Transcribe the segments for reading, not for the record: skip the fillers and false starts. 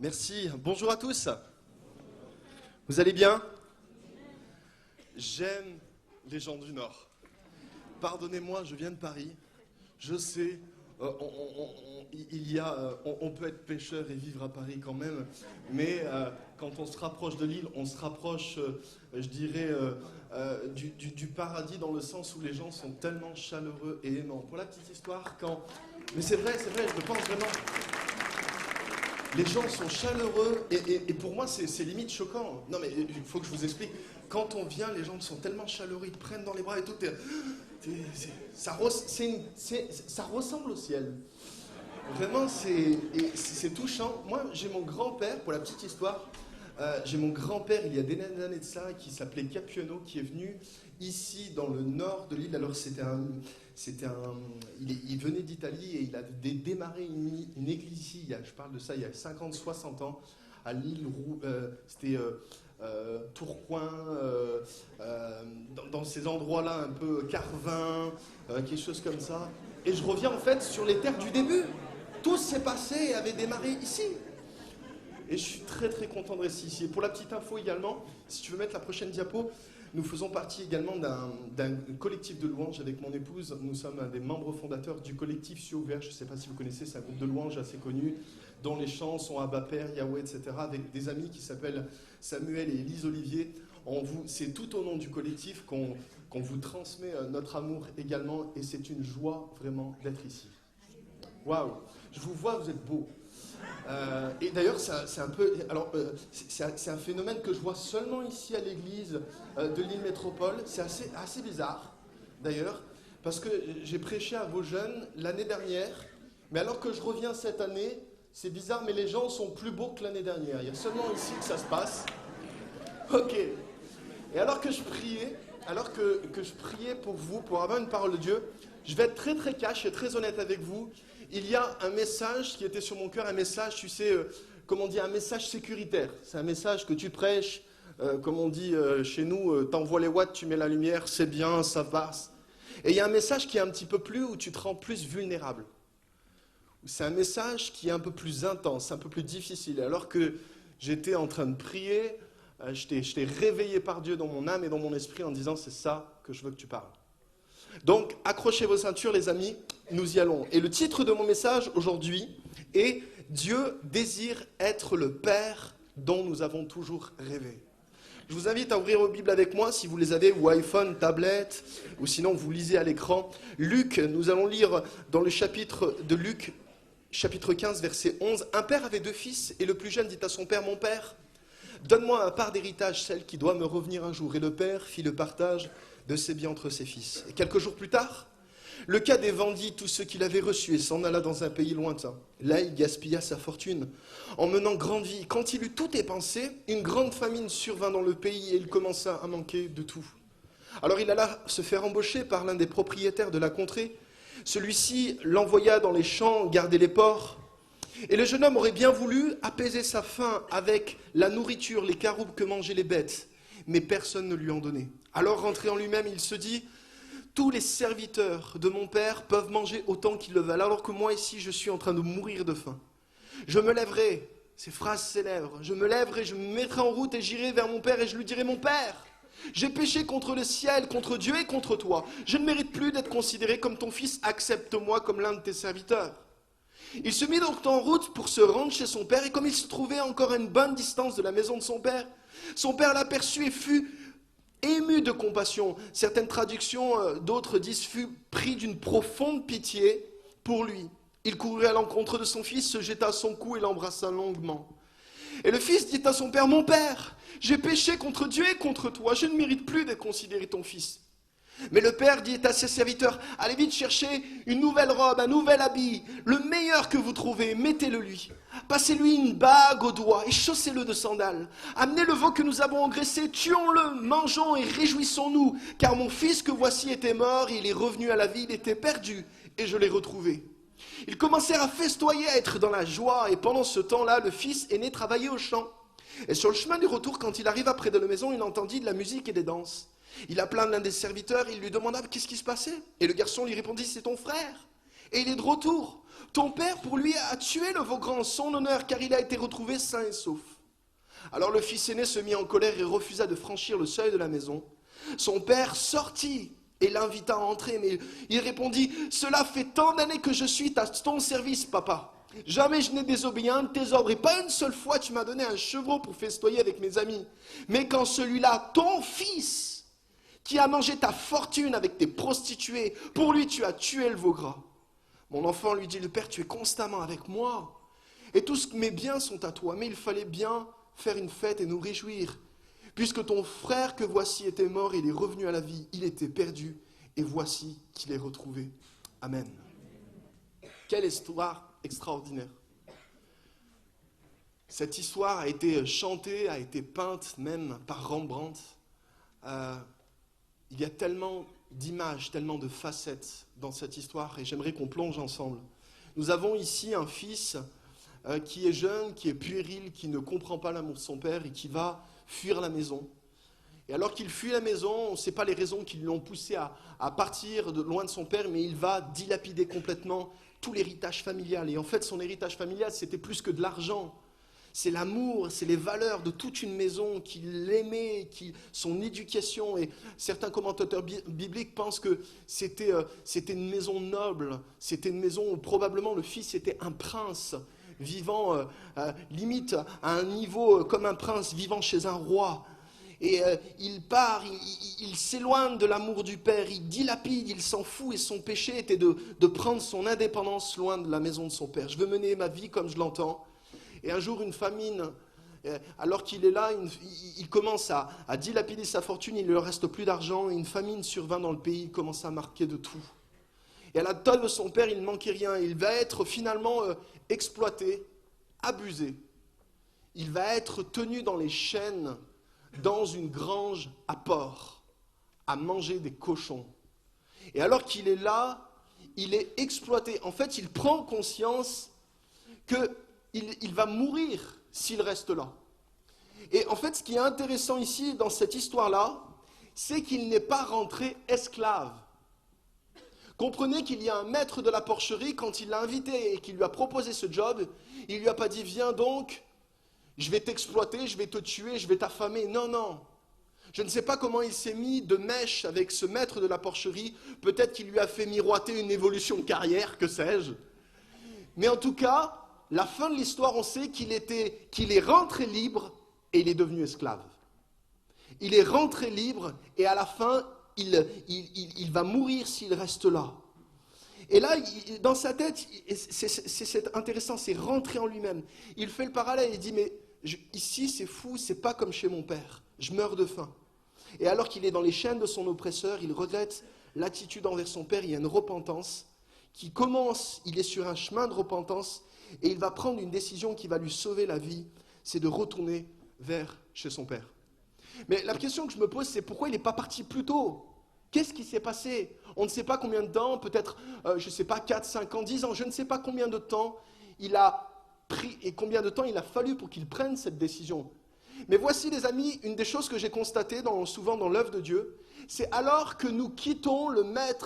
Merci. Bonjour à tous. Vous allez bien? J'aime les gens du Nord. Pardonnez-moi, je viens de Paris. Je sais, on peut être pêcheur et vivre à Paris quand même, mais quand on se rapproche de l'île, on se rapproche, je dirais, du paradis dans le sens où les gens sont tellement chaleureux et aimants. Pour la petite histoire, mais c'est vrai, je le pense vraiment. Les gens sont chaleureux et pour moi c'est limite choquant. Non mais il faut que je vous explique. Quand on vient, les gens sont tellement chaleureux, ils te prennent dans les bras et tout. Ça ressemble au ciel. Vraiment c'est touchant. Moi j'ai mon grand-père, pour la petite histoire, j'ai mon grand-père il y a des années de ça qui s'appelait Capuano, qui est venu ici dans le nord de l'île. Alors il venait d'Italie et il a démarré une église ici, je parle de ça il y a 50-60 ans, à l'île, c'était Tourcoing, dans ces endroits-là un peu Carvin, quelque chose comme ça. Et je reviens en fait sur les terres du début. Tout s'est passé et avait démarré ici. Et je suis très très content de rester ici. Et pour la petite info également, si tu veux mettre la prochaine diapo, nous faisons partie également d'un collectif de louanges avec mon épouse. Nous sommes un des membres fondateurs du collectif Cieux Ouverts. Je ne sais pas si vous connaissez, c'est un groupe de louanges assez connu, dont les chants sont Abba Père, Yahweh, etc. Avec des amis qui s'appellent Samuel et Élise Olivier. C'est tout au nom du collectif qu'on vous transmet notre amour également. Et c'est une joie vraiment d'être ici. Waouh! Je vous vois, vous êtes beaux. Et d'ailleurs, c'est un phénomène que je vois seulement ici à l'église de l'île Métropole. C'est assez bizarre, d'ailleurs, parce que j'ai prêché à vos jeunes l'année dernière, mais alors que je reviens cette année, c'est bizarre, mais les gens sont plus beaux que l'année dernière. Il y a seulement ici que ça se passe. Ok. Et alors que je priais, pour vous, pour avoir une parole de Dieu, je vais être très très cash et très honnête avec vous. Il y a un message qui était sur mon cœur, un message, tu sais, un message sécuritaire. C'est un message que tu prêches, comme on dit chez nous, t'envoies les watts, tu mets la lumière, c'est bien, ça passe. Et il y a un message qui est un petit peu plus, où tu te rends plus vulnérable. C'est un message qui est un peu plus intense, un peu plus difficile. Alors que j'étais en train de prier, j'étais réveillé par Dieu dans mon âme et dans mon esprit en disant, c'est ça que je veux que tu parles. Donc, accrochez vos ceintures, les amis, nous y allons. Et le titre de mon message aujourd'hui est « Dieu désire être le Père dont nous avons toujours rêvé ». Je vous invite à ouvrir vos Bibles avec moi, si vous les avez, ou iPhone, tablette, ou sinon vous lisez à l'écran. Luc, nous allons lire dans le chapitre de Luc, chapitre 15, verset 11. « Un père avait 2 fils, et le plus jeune dit à son père, « Mon père, donne-moi un part d'héritage, celle qui doit me revenir un jour. » Et le père fit le partage de ses biens entre ses fils. Et quelques jours plus tard, le cadet vendit tout ce qu'il avait reçu et s'en alla dans un pays lointain. Là, il gaspilla sa fortune en menant grande vie. Quand il eut tout dépensé, une grande famine survint dans le pays et il commença à manquer de tout. Alors il alla se faire embaucher par l'un des propriétaires de la contrée. Celui-ci l'envoya dans les champs garder les porcs. Et le jeune homme aurait bien voulu apaiser sa faim avec la nourriture, les caroubes que mangeaient les bêtes, mais personne ne lui en donnait. Alors, rentré en lui-même, il se dit « Tous les serviteurs de mon père peuvent manger autant qu'ils le veulent, alors que moi, ici, je suis en train de mourir de faim. Je me lèverai, ces phrases célèbres, je me lèverai, je me mettrai en route et j'irai vers mon père et je lui dirai « Mon père, j'ai péché contre le ciel, contre Dieu et contre toi. Je ne mérite plus d'être considéré comme ton fils, accepte-moi comme l'un de tes serviteurs. » Il se mit donc en route pour se rendre chez son père et comme il se trouvait encore à une bonne distance de la maison de son père l'aperçut et fut ému de compassion. Certaines traductions, d'autres disent, fut pris d'une profonde pitié pour lui. Il courut à l'encontre de son fils, se jeta à son cou et l'embrassa longuement. Et le fils dit à son père, « Mon père, j'ai péché contre Dieu et contre toi, je ne mérite plus d'être considéré ton fils. » Mais le père dit à ses serviteurs, « Allez vite chercher une nouvelle robe, un nouvel habit, le meilleur que vous trouvez, mettez-le lui. Passez-lui une bague au doigt et chaussez-le de sandales. Amenez le veau que nous avons engraissé, tuons-le, mangeons et réjouissons-nous, car mon fils que voici était mort, et il est revenu à la vie, il était perdu, et je l'ai retrouvé. » Ils commencèrent à festoyer, à être dans la joie, et pendant ce temps-là, le fils aîné travaillait au champ. Et sur le chemin du retour, quand il arriva près de la maison, il entendit de la musique et des danses. Il appela l'un des serviteurs, il lui demanda qu'est-ce qui se passait. Et le garçon lui répondit, c'est ton frère. Et il est de retour. Ton père, pour lui, a tué le veau gras en son honneur, car il a été retrouvé sain et sauf. » Alors le fils aîné se mit en colère et refusa de franchir le seuil de la maison. Son père sortit et l'invita à entrer, mais il répondit, « Cela fait tant d'années que je suis à ton service, papa. Jamais je n'ai désobéi à un de tes ordres, et pas une seule fois tu m'as donné un chevreau pour festoyer avec mes amis. Mais quand celui-là, ton fils, qui a mangé ta fortune avec tes prostituées, pour lui tu as tué le veau gras. » Mon enfant lui dit, « Le père, tu es constamment avec moi, et tous mes biens sont à toi, mais il fallait bien faire une fête et nous réjouir, puisque ton frère que voici était mort, il est revenu à la vie, il était perdu, et voici qu'il est retrouvé. » Amen. Quelle histoire extraordinaire. Cette histoire a été chantée, a été peinte même par Rembrandt. Il y a tellement d'images, tellement de facettes dans cette histoire, et j'aimerais qu'on plonge ensemble. Nous avons ici un fils qui est jeune, qui est puéril, qui ne comprend pas l'amour de son père et qui va fuir la maison. Et alors qu'il fuit la maison, on ne sait pas les raisons qui l'ont poussé à partir loin de son père, mais il va dilapider complètement tout l'héritage familial. Et en fait, son héritage familial, c'était plus que de l'argent. C'est l'amour, c'est les valeurs de toute une maison qu'il aimait, son éducation. Et certains commentateurs bibliques pensent que c'était une maison noble, c'était une maison où probablement le fils était un prince, vivant limite à un niveau comme un prince, vivant chez un roi. Et il part, il s'éloigne de l'amour du père, il dilapide, il s'en fout, et son péché était de prendre son indépendance loin de la maison de son père. Je veux mener ma vie comme je l'entends. Et un jour, une famine, alors qu'il est là, il commence à dilapider sa fortune, il ne lui reste plus d'argent, et une famine survint dans le pays, il commence à marquer de tout. Et à la table de son père, il ne manquait rien, il va être finalement exploité, abusé. Il va être tenu dans les chaînes, dans une grange à porc, à manger des cochons. Et alors qu'il est là, il est exploité. En fait, il prend conscience qu'il va mourir s'il reste là. Et en fait, ce qui est intéressant ici, dans cette histoire-là, c'est qu'il n'est pas rentré esclave. Comprenez qu'il y a un maître de la porcherie, quand il l'a invité et qu'il lui a proposé ce job, il ne lui a pas dit « Viens donc, je vais t'exploiter, je vais te tuer, je vais t'affamer. » Non, non. Je ne sais pas comment il s'est mis de mèche avec ce maître de la porcherie. Peut-être qu'il lui a fait miroiter une évolution de carrière, que sais-je. Mais en tout cas, la fin de l'histoire, on sait qu'il est rentré libre et il est devenu esclave. Il est rentré libre et à la fin, il va mourir s'il reste là. Et là, dans sa tête, c'est intéressant, c'est rentrer en lui-même. Il fait le parallèle, il dit, mais ici c'est fou, c'est pas comme chez mon père, je meurs de faim. Et alors qu'il est dans les chaînes de son oppresseur, il regrette l'attitude envers son père, il y a une repentance qui commence, il est sur un chemin de repentance, et il va prendre une décision qui va lui sauver la vie, c'est de retourner vers chez son père. Mais la question que je me pose, c'est pourquoi il n'est pas parti plus tôt ? Qu'est-ce qui s'est passé ? On ne sait pas combien de temps, peut-être, je ne sais pas, 4, 5 ans, 10 ans, je ne sais pas combien de temps il a pris et combien de temps il a fallu pour qu'il prenne cette décision. Mais voici, les amis, une des choses que j'ai constatées souvent dans l'œuvre de Dieu, c'est alors que nous quittons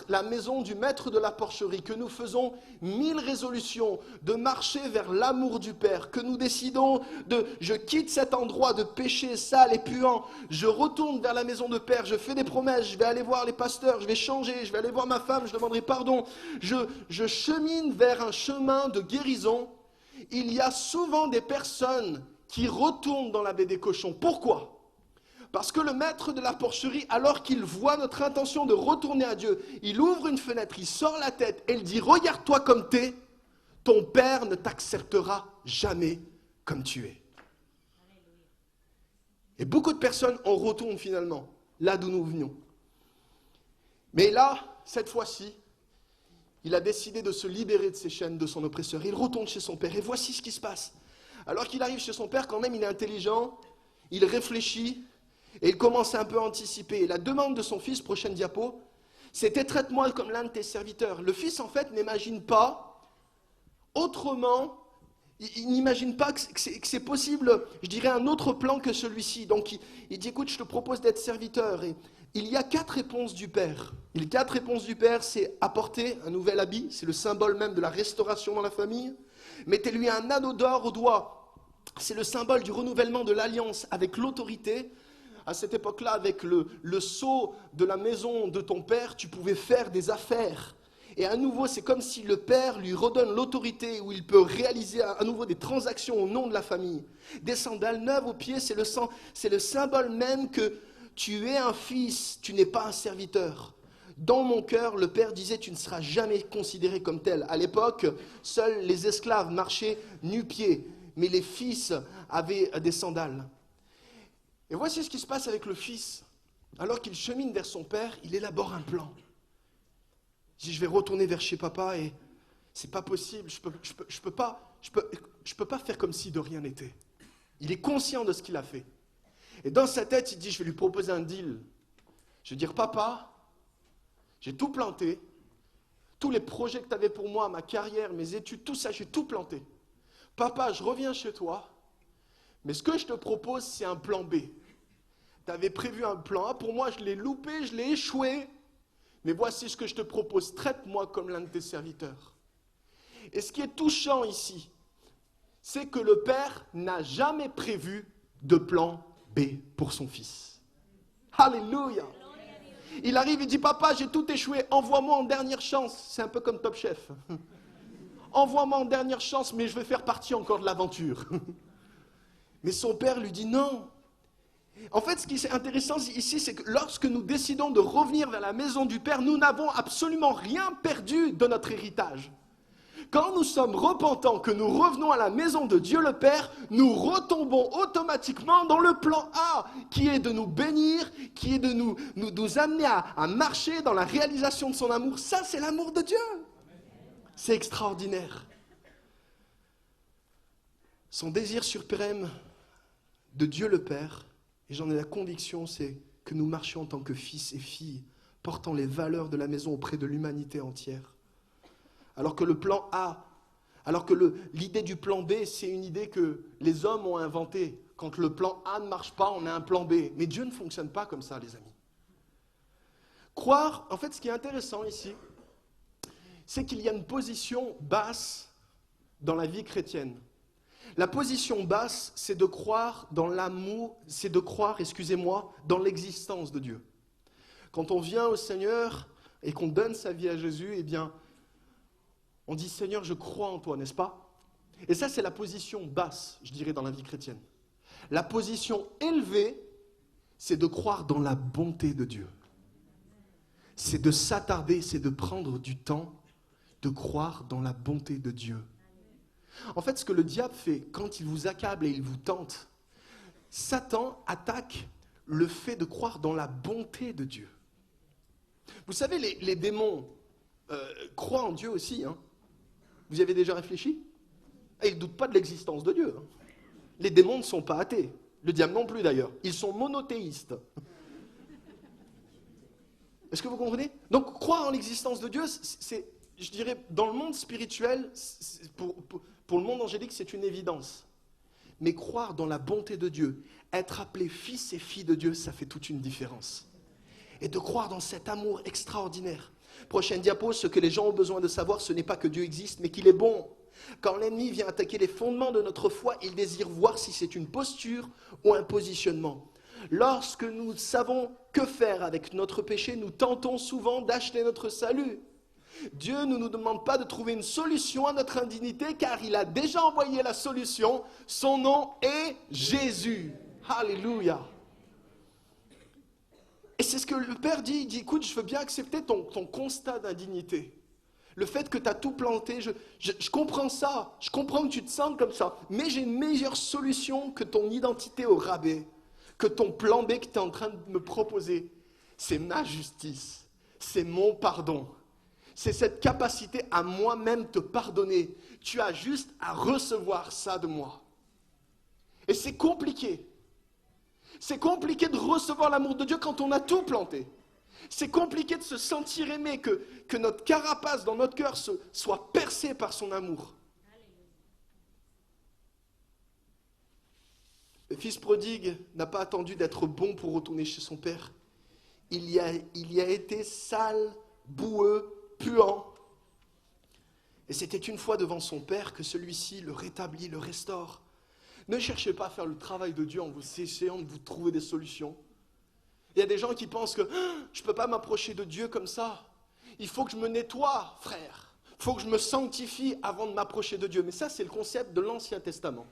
la maison du maître de la porcherie, que nous faisons 1000 résolutions de marcher vers l'amour du Père, que nous décidons je quitte cet endroit de péché sale et puant, je retourne vers la maison de Père, je fais des promesses, je vais aller voir les pasteurs, je vais changer, je vais aller voir ma femme, je demanderai pardon, je chemine vers un chemin de guérison. Il y a souvent des personnes qui retournent dans la baie des cochons. Pourquoi ? Parce que le maître de la porcherie, alors qu'il voit notre intention de retourner à Dieu, il ouvre une fenêtre, il sort la tête et il dit « Regarde-toi comme t'es, ton père ne t'acceptera jamais comme tu es. » Et beaucoup de personnes, on retourne finalement là d'où nous venions. Mais là, cette fois-ci, il a décidé de se libérer de ses chaînes, de son oppresseur. Il retourne chez son père et voici ce qui se passe. Alors qu'il arrive chez son père, quand même, il est intelligent, il réfléchit et il commence un peu à anticiper. Et la demande de son fils, prochaine diapo, c'était « Traite-moi comme l'un de tes serviteurs ». Le fils, en fait, n'imagine pas autrement, il n'imagine pas que c'est possible, je dirais, un autre plan que celui-ci. Donc, il dit « Écoute, je te propose d'être serviteur ». Et il y a 4 réponses du Père. Et les 4 réponses du Père, c'est apporter un nouvel habit, c'est le symbole même de la restauration dans la famille. Mettez-lui un anneau d'or au doigt, c'est le symbole du renouvellement de l'alliance avec l'autorité. À cette époque-là, avec le sceau de la maison de ton père, tu pouvais faire des affaires. Et à nouveau, c'est comme si le père lui redonne l'autorité où il peut réaliser à nouveau des transactions au nom de la famille. Des sandales neuves aux pieds, c'est le symbole même que tu es un fils, tu n'es pas un serviteur. Dans mon cœur, le père disait, tu ne seras jamais considéré comme tel. À l'époque, seuls les esclaves marchaient nu-pieds, mais les fils avaient des sandales. Et voici ce qui se passe avec le fils. Alors qu'il chemine vers son père, il élabore un plan. Il dit, je vais retourner vers chez papa et c'est pas possible, je peux pas faire comme si de rien n'était. Il est conscient de ce qu'il a fait. Et dans sa tête, il dit, je vais lui proposer un deal. Je vais dire, papa, j'ai tout planté, tous les projets que tu avais pour moi, ma carrière, mes études, tout ça, j'ai tout planté. Papa, je reviens chez toi, mais ce que je te propose, c'est un plan B. Tu avais prévu un plan A, pour moi, je l'ai loupé, je l'ai échoué. Mais voici ce que je te propose, traite-moi comme l'un de tes serviteurs. Et ce qui est touchant ici, c'est que le père n'a jamais prévu de plan B pour son fils. Alléluia. Il arrive, il dit, papa, j'ai tout échoué, envoie-moi en dernière chance. C'est un peu comme Top Chef. Envoie-moi en dernière chance, mais je vais faire partie encore de l'aventure. Mais son père lui dit non. En fait, ce qui est intéressant ici, c'est que lorsque nous décidons de revenir vers la maison du Père, nous n'avons absolument rien perdu de notre héritage. Quand nous sommes repentants, que nous revenons à la maison de Dieu le Père, nous retombons automatiquement dans le plan A, qui est de nous bénir, qui est de nous amener à marcher dans la réalisation de son amour. Ça, c'est l'amour de Dieu. C'est extraordinaire. Son désir suprême de Dieu le Père, et j'en ai la conviction, c'est que nous marchions en tant que fils et filles, portant les valeurs de la maison auprès de l'humanité entière. Alors que le plan A, alors que l'idée du plan B, c'est une idée que les hommes ont inventée. Quand le plan A ne marche pas, on a un plan B. Mais Dieu ne fonctionne pas comme ça, les amis. Croire, en fait, ce qui est intéressant ici, c'est qu'il y a une position basse dans la vie chrétienne. La position basse, c'est de croire dans l'amour, c'est de croire, dans l'existence de Dieu. Quand on vient au Seigneur et qu'on donne sa vie à Jésus, eh bien, on dit, Seigneur, je crois en toi, n'est-ce pas? Et ça, c'est la position basse, je dirais, dans la vie chrétienne. La position élevée, c'est de croire dans la bonté de Dieu. C'est de s'attarder, c'est de prendre du temps de croire dans la bonté de Dieu. En fait, ce que le diable fait quand il vous accable et il vous tente, Satan attaque le fait de croire dans la bonté de Dieu. Vous savez, les démons croient en Dieu aussi. Hein. Vous y avez déjà réfléchi? Et ils ne doutent pas de l'existence de Dieu. Hein. Les démons ne sont pas athées. Le diable non plus d'ailleurs. Ils sont monothéistes. Est-ce que vous comprenez? Donc, croire en l'existence de Dieu, c'est, je dirais, dans le monde spirituel, pour le monde angélique, c'est une évidence. Mais croire dans la bonté de Dieu, être appelé fils et filles de Dieu, ça fait toute une différence. Et de croire dans cet amour extraordinaire. Prochaine diapo, ce que les gens ont besoin de savoir, ce n'est pas que Dieu existe, mais qu'il est bon. Quand l'ennemi vient attaquer les fondements de notre foi, il désire voir si c'est une posture ou un positionnement. Lorsque nous savons que faire avec notre péché, nous tentons souvent d'acheter notre salut. Dieu ne nous demande pas de trouver une solution à notre indignité, car il a déjà envoyé la solution. Son nom est Jésus. Alléluia. Et c'est ce que le Père dit. Il dit, écoute, je veux bien accepter ton constat d'indignité. Le fait que tu as tout planté, je comprends ça. Je comprends que tu te sens comme ça. Mais j'ai une meilleure solution que ton identité au rabais, que ton plan B que tu es en train de me proposer. C'est ma justice. C'est mon pardon. C'est cette capacité à moi-même te pardonner. Tu as juste à recevoir ça de moi. Et c'est compliqué. C'est compliqué de recevoir l'amour de Dieu quand on a tout planté. C'est compliqué de se sentir aimé, que notre carapace dans notre cœur soit percée par son amour. Le fils prodigue n'a pas attendu d'être bon pour retourner chez son père. il y a été sale, boueux, puant. Et c'était une fois devant son père que celui-ci le rétablit, le restaure. Ne cherchez pas à faire le travail de Dieu en vous essayant de vous trouver des solutions. Il y a des gens qui pensent que je ne peux pas m'approcher de Dieu comme ça. Il faut que je me nettoie, frère. Il faut que je me sanctifie avant de m'approcher de Dieu. Mais ça, c'est le concept de l'Ancien Testament.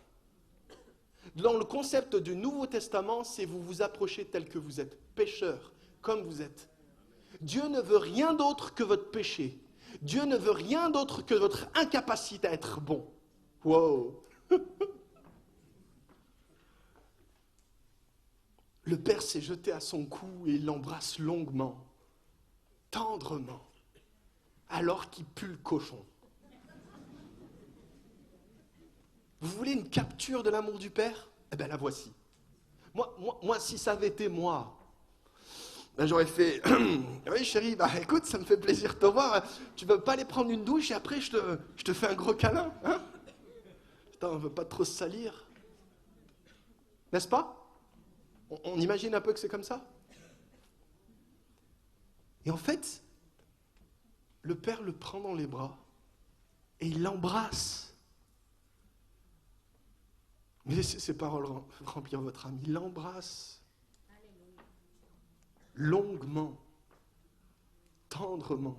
Dans le concept du Nouveau Testament, c'est vous vous approchez tel que vous êtes, pécheur, comme vous êtes. Dieu ne veut rien d'autre que votre péché. Dieu ne veut rien d'autre que votre incapacité à être bon. Wow! Le Père s'est jeté à son cou et il l'embrasse longuement, tendrement, alors qu'il pue le cochon. Vous voulez une capture de l'amour du Père? Eh bien, la voici. Moi, si ça avait été moi, ben, j'aurais fait « Oui, chérie, bah, écoute, ça me fait plaisir de te voir. Tu veux pas aller prendre une douche et après, je te fais un gros câlin, hein? Putain, on veut pas trop se salir. N'est-ce pas? On imagine un peu que c'est comme ça. Et en fait, le Père le prend dans les bras et il l'embrasse. Mais laissez ces paroles remplir votre âme. Il l'embrasse longuement, tendrement.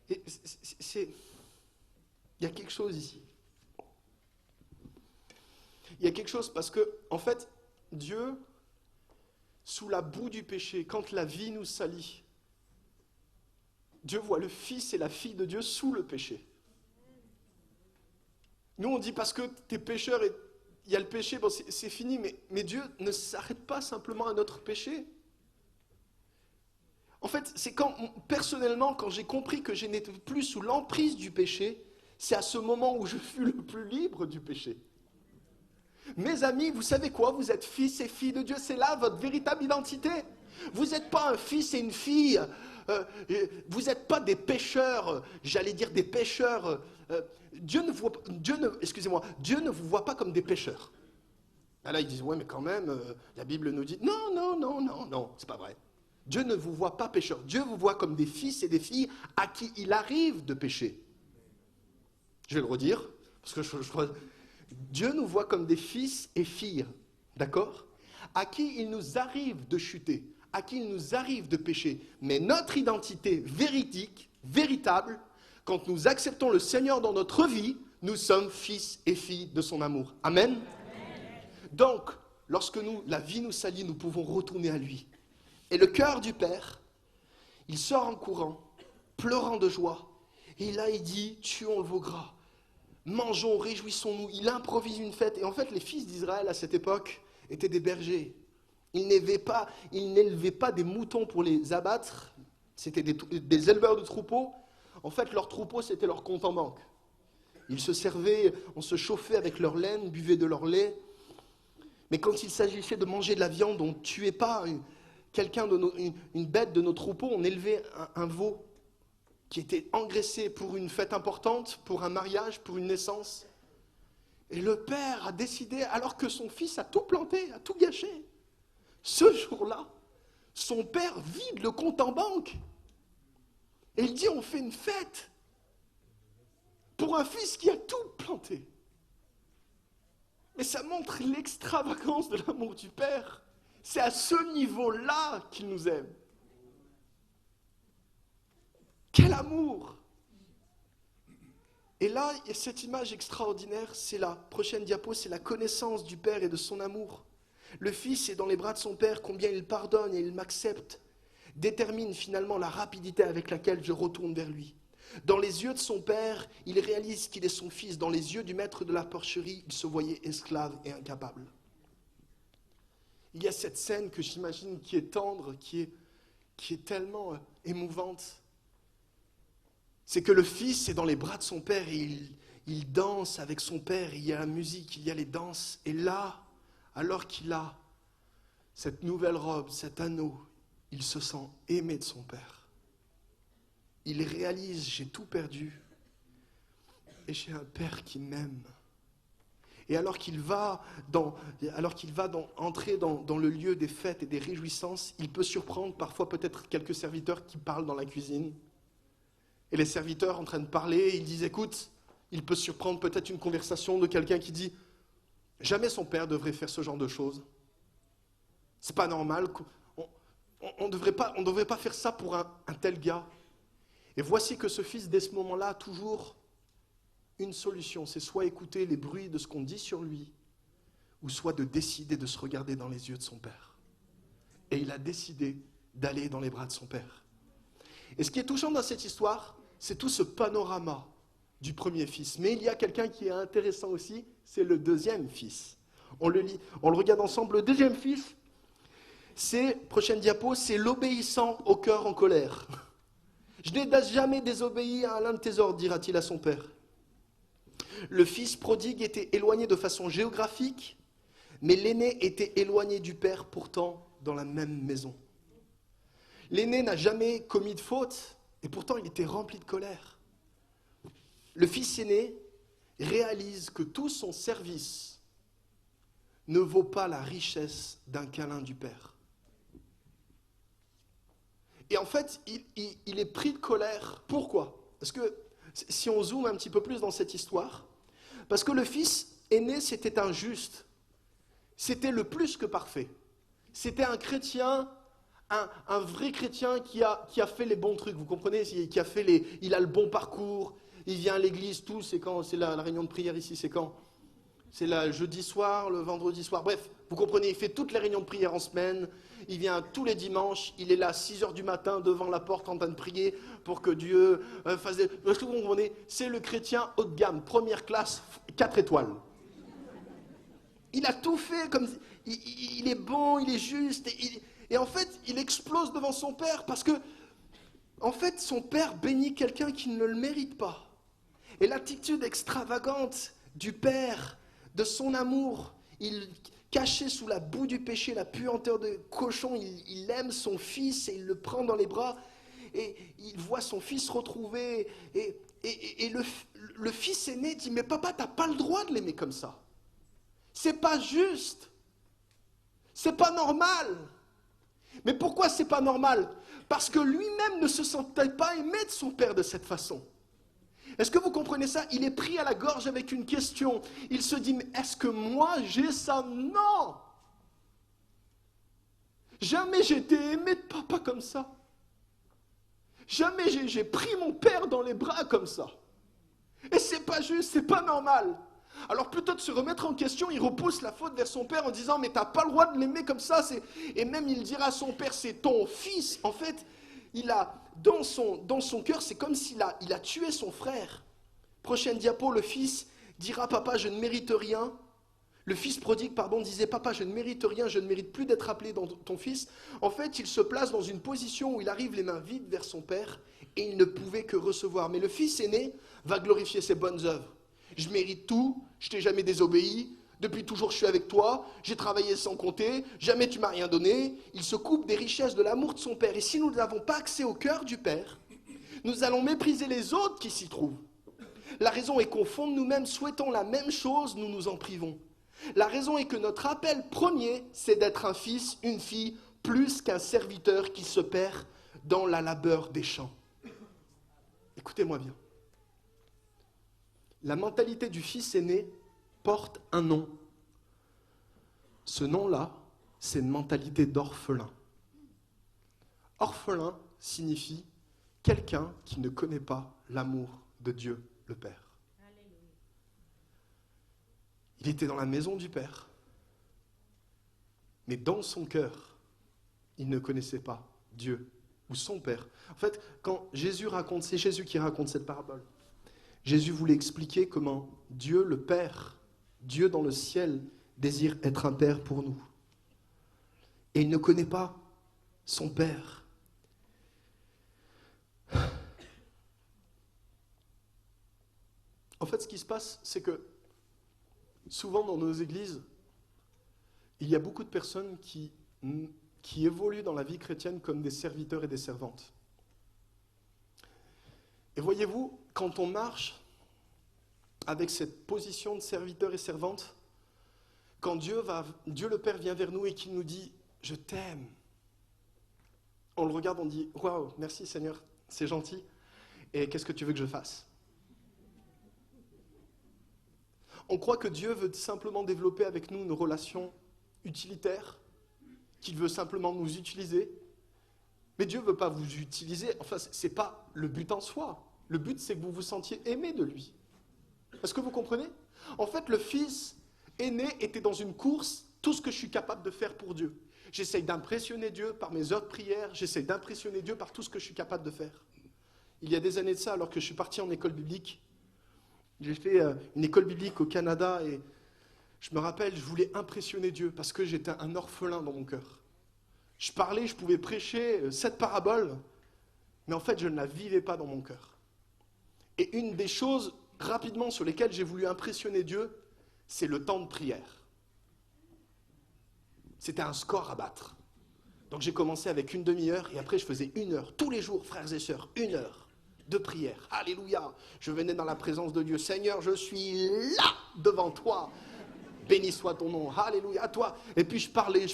Et il y a quelque chose ici. Il y a quelque chose parce que, en fait, Dieu, sous la boue du péché, quand la vie nous salit, Dieu voit le Fils et la fille de Dieu sous le péché. Nous, on dit parce que t'es pécheur et il y a le péché, bon, c'est fini, mais Dieu ne s'arrête pas simplement à notre péché. En fait, c'est personnellement, quand j'ai compris que je n'étais plus sous l'emprise du péché, c'est à ce moment où je fus le plus libre du péché. Mes amis, vous savez quoi? Vous êtes fils et filles de Dieu, c'est là votre véritable identité. Vous n'êtes pas un fils et une fille, vous n'êtes pas des pécheurs, j'allais dire des pécheurs. Dieu ne vous voit pas comme des pécheurs. Là, ils disent, ouais, mais quand même, la Bible nous dit, non, c'est pas vrai. Dieu ne vous voit pas pécheurs. Dieu vous voit comme des fils et des filles à qui il arrive de pécher. Je vais le redire, parce que je crois... Dieu nous voit comme des fils et filles, d'accord? À qui il nous arrive de chuter, à qui il nous arrive de pécher. Mais notre identité véridique, véritable, quand nous acceptons le Seigneur dans notre vie, nous sommes fils et filles de son amour. Amen? Amen. Donc, lorsque la vie nous salit, nous pouvons retourner à lui. Et le cœur du Père, il sort en courant, pleurant de joie. Et là, il dit, tuons le veau gras. Mangeons, réjouissons-nous. Il improvise une fête. Et en fait, les fils d'Israël, à cette époque, étaient des bergers. Ils n'élevaient pas des moutons pour les abattre. C'était des éleveurs de troupeaux. En fait, leurs troupeaux, c'était leur compte en banque. Ils se servaient, on se chauffait avec leur laine, buvaient de leur lait. Mais quand il s'agissait de manger de la viande, on ne tuait pas une bête de nos troupeaux. On élevait un veau qui était engraissé pour une fête importante, pour un mariage, pour une naissance. Et le père a décidé, alors que son fils a tout planté, a tout gâché, ce jour-là, son père vide le compte en banque. Et il dit, on fait une fête pour un fils qui a tout planté. Mais ça montre l'extravagance de l'amour du Père. C'est à ce niveau-là qu'il nous aime. Quel amour! Et là, il y a cette image extraordinaire, c'est la prochaine diapo, c'est la connaissance du Père et de son amour. Le Fils est dans les bras de son Père, combien il pardonne et il m'accepte, détermine finalement la rapidité avec laquelle je retourne vers lui. Dans les yeux de son Père, il réalise qu'il est son Fils. Dans les yeux du maître de la porcherie, il se voyait esclave et incapable. Il y a cette scène que j'imagine qui est tendre, qui est tellement émouvante. C'est que le Fils est dans les bras de son Père et il danse avec son Père. Il y a la musique, il y a les danses. Et là, alors qu'il a cette nouvelle robe, cet anneau, il se sent aimé de son Père. Il réalise, j'ai tout perdu et j'ai un Père qui m'aime. Et alors qu'il va, entrer dans le lieu des fêtes et des réjouissances, il peut surprendre parfois peut-être quelques serviteurs qui parlent dans la cuisine. Et les serviteurs en train de parler, ils disent, écoute, il peut surprendre peut-être une conversation de quelqu'un qui dit, jamais son père devrait faire ce genre de choses. C'est pas normal. On devrait pas faire ça pour un tel gars. Et voici que ce fils, dès ce moment-là, a toujours une solution. C'est soit écouter les bruits de ce qu'on dit sur lui, ou soit de décider de se regarder dans les yeux de son père. Et il a décidé d'aller dans les bras de son père. Et ce qui est touchant dans cette histoire, c'est tout ce panorama du premier fils. Mais il y a quelqu'un qui est intéressant aussi, c'est le deuxième fils. On le lit, on le regarde ensemble. Le deuxième fils, prochaine diapo, c'est l'obéissant au cœur en colère. Je n'ai jamais désobéi à l'un de tes ordres, dira-t-il à son père. Le fils prodigue était éloigné de façon géographique, mais l'aîné était éloigné du père, pourtant dans la même maison. L'aîné n'a jamais commis de faute, et pourtant il était rempli de colère. Le fils aîné réalise que tout son service ne vaut pas la richesse d'un câlin du père. Et en fait, il est pris de colère. Pourquoi? Parce que si on zoome un petit peu plus dans cette histoire, parce que le fils aîné, c'était injuste. C'était le plus que parfait. C'était un chrétien, un vrai chrétien qui a fait les bons trucs, vous comprenez? Il a le bon parcours, il vient à l'église, tout, c'est quand? C'est la réunion de prière ici, c'est quand? C'est le jeudi soir, le vendredi soir, bref, vous comprenez, il fait toutes les réunions de prière en semaine, il vient tous les dimanches, il est là à 6 heures du matin devant la porte en train de prier pour que Dieu fasse des... Vous comprenez, c'est le chrétien haut de gamme, première classe, 4 étoiles. Il a tout fait, comme il est bon, il est juste, et en fait, il explose devant son père parce que, en fait, son père bénit quelqu'un qui ne le mérite pas. Et l'attitude extravagante du père, de son amour, il caché sous la boue du péché, la puanteur de cochon, il aime son fils et il le prend dans les bras et il voit son fils retrouver et le fils aîné dit, mais papa, t'as pas le droit de l'aimer comme ça. C'est pas juste. C'est pas normal. Mais pourquoi c'est pas normal? Parce que lui-même ne se sentait pas aimé de son père de cette façon. Est-ce que vous comprenez ça? Il est pris à la gorge avec une question. Il se dit, mais est-ce que moi j'ai ça? Non! Jamais j'ai été aimé de papa comme ça. Jamais j'ai pris mon père dans les bras comme ça. Et c'est pas juste, c'est pas normal. Alors plutôt de se remettre en question, il repousse la faute vers son père en disant, mais t'as pas le droit de l'aimer comme ça. Et même il dira à son père, c'est ton fils. En fait, il a dans son cœur, c'est comme s'il a tué son frère. Prochaine diapo, le fils dira, papa, je ne mérite rien. Le fils prodigue, disait, papa, je ne mérite rien, je ne mérite plus d'être appelé dans ton fils. En fait, il se place dans une position où il arrive les mains vides vers son père et il ne pouvait que recevoir. Mais le fils aîné va glorifier ses bonnes œuvres. Je mérite tout, je t'ai jamais désobéi, depuis toujours je suis avec toi, j'ai travaillé sans compter, jamais tu m'as rien donné. Il se coupe des richesses de l'amour de son père. Et si nous n'avons pas accès au cœur du père, nous allons mépriser les autres qui s'y trouvent. La raison est qu'au fond de nous-mêmes, souhaitons la même chose, nous nous en privons. La raison est que notre appel premier, c'est d'être un fils, une fille, plus qu'un serviteur qui se perd dans la labeur des champs. Écoutez-moi bien. La mentalité du fils aîné porte un nom. Ce nom-là, c'est une mentalité d'orphelin. Orphelin signifie quelqu'un qui ne connaît pas l'amour de Dieu, le Père. Il était dans la maison du Père, mais dans son cœur, il ne connaissait pas Dieu ou son Père. En fait, quand Jésus raconte, c'est Jésus qui raconte cette parabole. Jésus voulait expliquer comment Dieu, le Père, Dieu dans le ciel, désire être un Père pour nous. Et il ne connaît pas son Père. En fait, ce qui se passe, c'est que souvent dans nos églises, il y a beaucoup de personnes qui évoluent dans la vie chrétienne comme des serviteurs et des servantes. Et voyez-vous, quand on marche avec cette position de serviteur et servante, quand Dieu le Père vient vers nous et qu'il nous dit « Je t'aime », on le regarde, on dit « Waouh, merci Seigneur, c'est gentil, et qu'est-ce que tu veux que je fasse ?» On croit que Dieu veut simplement développer avec nous une relation utilitaire, qu'il veut simplement nous utiliser. Mais Dieu ne veut pas vous utiliser, enfin, ce n'est pas le but en soi. Le but, c'est que vous vous sentiez aimé de lui. Est-ce que vous comprenez? En fait, le fils aîné était dans une course, tout ce que je suis capable de faire pour Dieu. J'essaye d'impressionner Dieu par mes heures de prière, j'essaye d'impressionner Dieu par tout ce que je suis capable de faire. Il y a des années de ça, alors que je suis parti en école biblique, j'ai fait une école biblique au Canada et je me rappelle, je voulais impressionner Dieu parce que j'étais un orphelin dans mon cœur. Je parlais, je pouvais prêcher cette parabole, mais en fait, je ne la vivais pas dans mon cœur. Et une des choses, rapidement, sur lesquelles j'ai voulu impressionner Dieu, c'est le temps de prière. C'était un score à battre. Donc j'ai commencé avec une demi-heure et après je faisais 1 heure, tous les jours, frères et sœurs, 1 heure de prière. Alléluia. Je venais dans la présence de Dieu. Seigneur, je suis là devant toi. Béni soit ton nom. Alléluia. À toi. Et puis je parlais.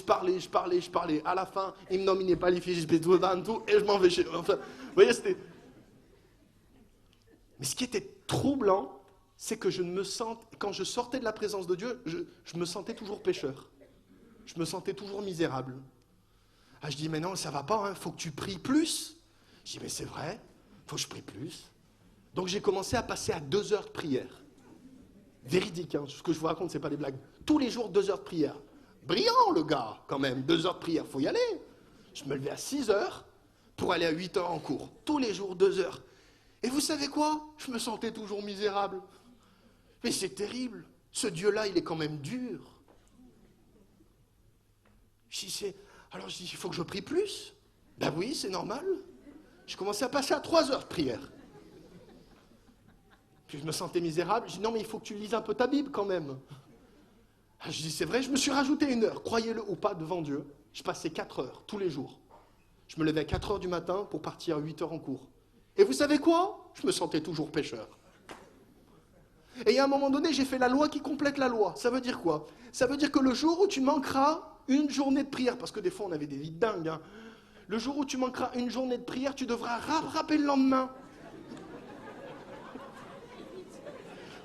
À la fin, il me nominait pas les fiches, et je m'en vais chez. Enfin, vous voyez, c'était. Mais ce qui était troublant, c'est que quand je sortais de la présence de Dieu, je me sentais toujours pécheur. Je me sentais toujours misérable. Ah, je dis, mais non, ça va pas, faut que tu pries plus. Je dis, mais c'est vrai, faut que je prie plus. Donc j'ai commencé à passer à 2 heures de prière. Véridique, ce que je vous raconte, c'est pas des blagues. Tous les jours, 2 heures de prière. Brillant, le gars, quand même, 2 heures de prière, faut y aller. Je me levais à 6 heures pour aller à 8 heures en cours. Tous les jours, 2 heures. Et vous savez quoi? Je me sentais toujours misérable. Mais c'est terrible. Ce Dieu-là, il est quand même dur. Alors je dis, il faut que je prie plus. Ben oui, c'est normal. Je commençais à passer à 3 heures de prière. Puis je me sentais misérable. Je dis, non mais il faut que tu lises un peu ta Bible quand même. Je dis, c'est vrai, je me suis rajouté 1 heure. Croyez-le ou pas, devant Dieu, je passais 4 heures tous les jours. Je me levais à 4 heures du matin pour partir à 8 heures en cours. Et vous savez quoi? Je me sentais toujours pécheur. Et à un moment donné, j'ai fait la loi qui complète la loi. Ça veut dire quoi? Ça veut dire que le jour où tu manqueras une journée de prière, parce que des fois on avait des vies dingues, le jour où tu manqueras une journée de prière, tu devras rattraper le lendemain.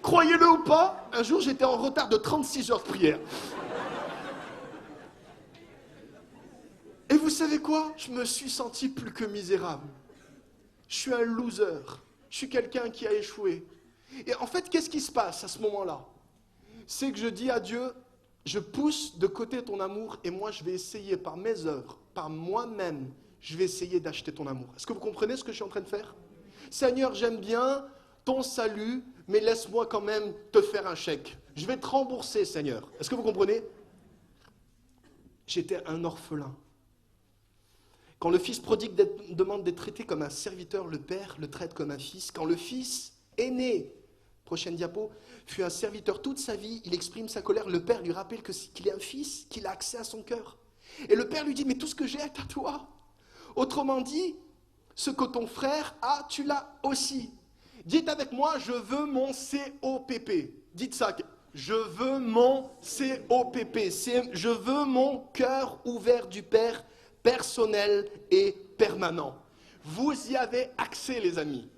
Croyez-le ou pas, un jour j'étais en retard de 36 heures de prière. Et vous savez quoi? Je me suis senti plus que misérable. Je suis un loser. Je suis quelqu'un qui a échoué. Et en fait, qu'est-ce qui se passe à ce moment-là? C'est que je dis à Dieu, je pousse de côté ton amour et moi je vais essayer par mes œuvres, par moi-même, je vais essayer d'acheter ton amour. Est-ce que vous comprenez ce que je suis en train de faire? Seigneur, j'aime bien ton salut, mais laisse-moi quand même te faire un chèque. Je vais te rembourser, Seigneur. Est-ce que vous comprenez? J'étais un orphelin. Quand le fils prodigue demande d'être traité comme un serviteur, le père le traite comme un fils. Quand le fils aîné, prochaine diapo, fut un serviteur toute sa vie, il exprime sa colère. Le père lui rappelle qu'il est un fils, qu'il a accès à son cœur. Et le père lui dit, mais tout ce que j'ai est à toi. Autrement dit, ce que ton frère a, tu l'as aussi. Dites avec moi, je veux mon COPP. Dites ça, je veux mon COPP. Je veux mon cœur ouvert du Père, personnel et permanent. Vous y avez accès, les amis.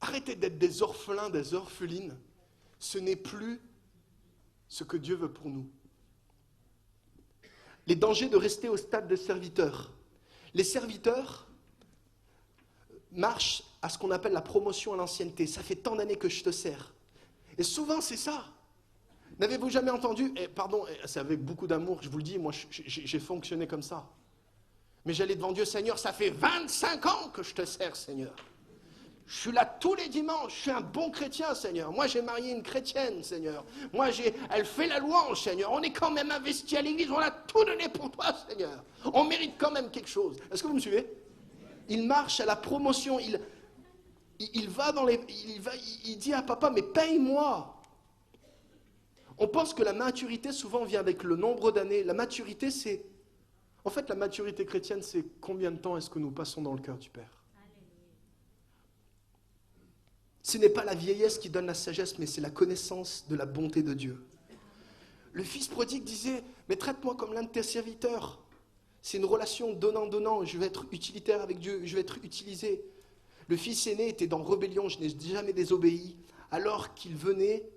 Arrêtez d'être des orphelins, des orphelines. Ce n'est plus ce que Dieu veut pour nous. Les dangers de rester au stade de serviteur. Les serviteurs marchent à ce qu'on appelle la promotion à l'ancienneté. Ça fait tant d'années que je te sers. Et souvent, c'est ça. N'avez-vous jamais entendu, pardon, c'est avec beaucoup d'amour, je vous le dis, moi j'ai fonctionné comme ça. Mais j'allais devant Dieu, Seigneur, ça fait 25 ans que je te sers, Seigneur. Je suis là tous les dimanches, je suis un bon chrétien, Seigneur. Moi, j'ai marié une chrétienne, Seigneur. Moi, elle fait la louange, Seigneur. On est quand même investi à l'église, on a tout donné pour toi, Seigneur. On mérite quand même quelque chose. Est-ce que vous me suivez? Il marche à la promotion, il va dans les... Il dit à papa, mais paye-moi. On pense que la maturité, souvent, vient avec le nombre d'années. La maturité, c'est... En fait, la maturité chrétienne, c'est combien de temps est-ce que nous passons dans le cœur du Père? Ce n'est pas la vieillesse qui donne la sagesse, mais c'est la connaissance de la bonté de Dieu. Le fils prodigue disait, mais traite-moi comme l'un de tes serviteurs. C'est une relation donnant-donnant, je vais être utilitaire avec Dieu, je vais être utilisé. Le fils aîné était dans rébellion, je n'ai jamais désobéi, alors qu'il venait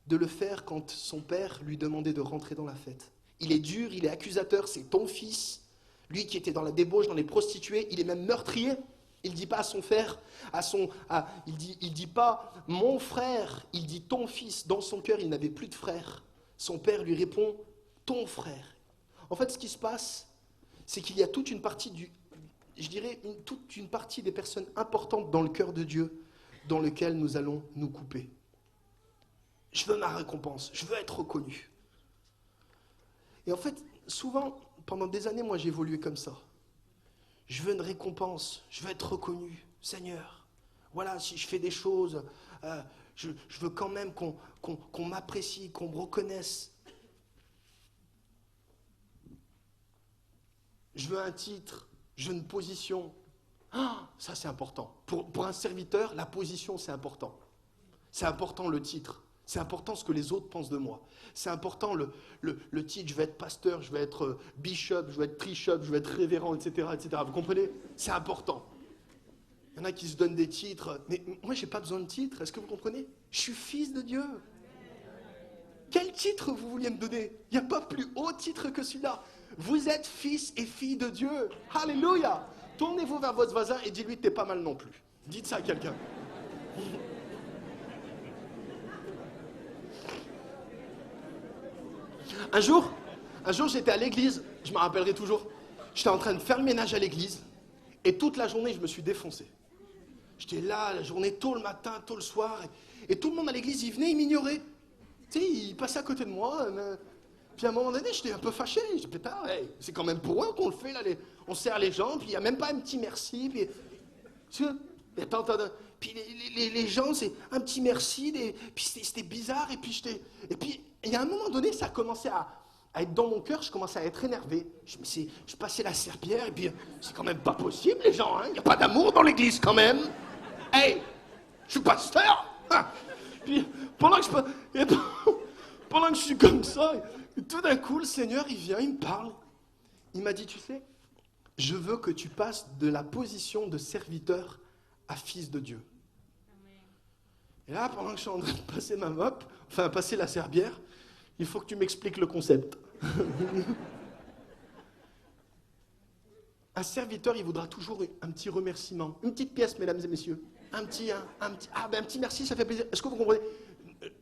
de le faire quand son père lui demandait de rentrer dans la fête. Il est dur, il est accusateur, c'est ton fils. Lui qui était dans la débauche, dans les prostituées, il est même meurtrier. Il ne dit pas à son frère, il dit pas mon frère, il dit ton fils. Dans son cœur, il n'avait plus de frère. Son père lui répond ton frère. En fait, ce qui se passe, c'est qu'il y a toute une partie toute une partie des personnes importantes dans le cœur de Dieu, dans lequel nous allons nous couper. Je veux ma récompense, je veux être reconnu. Et en fait, souvent, pendant des années, moi, j'ai évolué comme ça. Je veux une récompense, je veux être reconnu. Seigneur, voilà, si je fais des choses, je veux quand même qu'on m'apprécie, qu'on me reconnaisse. Je veux un titre, je veux une position. Ah, ça, c'est important. Pour un serviteur, la position, c'est important. C'est important le titre. C'est important ce que les autres pensent de moi. C'est important le titre, je vais être pasteur, je vais être bishop, je vais être trishop, je vais être révérend, etc., etc. Vous comprenez? C'est important. Il y en a qui se donnent des titres, mais moi, je n'ai pas besoin de titre. Est-ce que vous comprenez? Je suis fils de Dieu. Quel titre vous vouliez me donner? Il n'y a pas plus haut titre que celui-là. Vous êtes fils et filles de Dieu. Alléluia. Tournez-vous vers votre voisin et dites-lui que t'es pas mal non plus. Dites ça à quelqu'un. Un jour, j'étais à l'église, je me rappellerai toujours, j'étais en train de faire le ménage à l'église, et toute la journée, je me suis défoncé. J'étais là, la journée, tôt le matin, tôt le soir, et tout le monde à l'église, il venait, il m'ignorait. Tu sais, il passait à côté de moi, puis à un moment donné, j'étais un peu fâché. Je disais, putain, hey, c'est quand même pour eux qu'on le fait, là, on serre les gens, puis il n'y a même pas un petit merci, puis... Puis les gens, c'est un petit merci, puis c'était bizarre, et puis il y a un moment donné, ça a commencé à être dans mon cœur, je commençais à être énervé. Je passais la serpillière, et puis c'est quand même pas possible, les gens, hein, il n'y a pas d'amour dans l'église quand même. Hey, je suis pasteur, hein. Puis pendant que je suis comme ça, et tout d'un coup, le Seigneur, il vient, il me parle. Il m'a dit, tu sais, je veux que tu passes de la position de serviteur à fils de Dieu. Amen. Et là, pendant que je suis en train de passer ma mop, enfin passer la serbière, il faut que tu m'expliques le concept. Un serviteur, il voudra toujours un petit remerciement, une petite pièce, mesdames et messieurs. Un petit merci, ça fait plaisir. Est-ce que vous comprenez?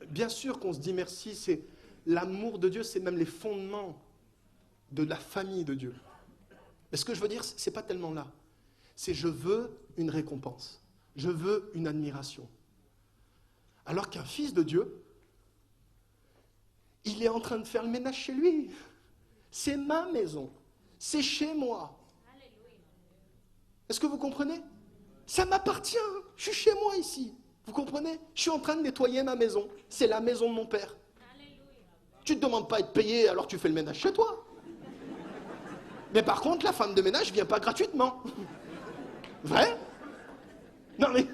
Bien sûr qu'on se dit merci, c'est l'amour de Dieu, c'est même les fondements de la famille de Dieu. Mais ce que je veux dire, c'est pas tellement là. C'est je veux une récompense. Je veux une admiration. Alors qu'un fils de Dieu, il est en train de faire le ménage chez lui. C'est ma maison. C'est chez moi. Est-ce que vous comprenez? Ça m'appartient. Je suis chez moi ici. Vous comprenez? Je suis en train de nettoyer ma maison. C'est la maison de mon père. Tu ne te demandes pas à être payé alors tu fais le ménage chez toi. Mais par contre, la femme de ménage ne vient pas gratuitement. Vrai? Non mais,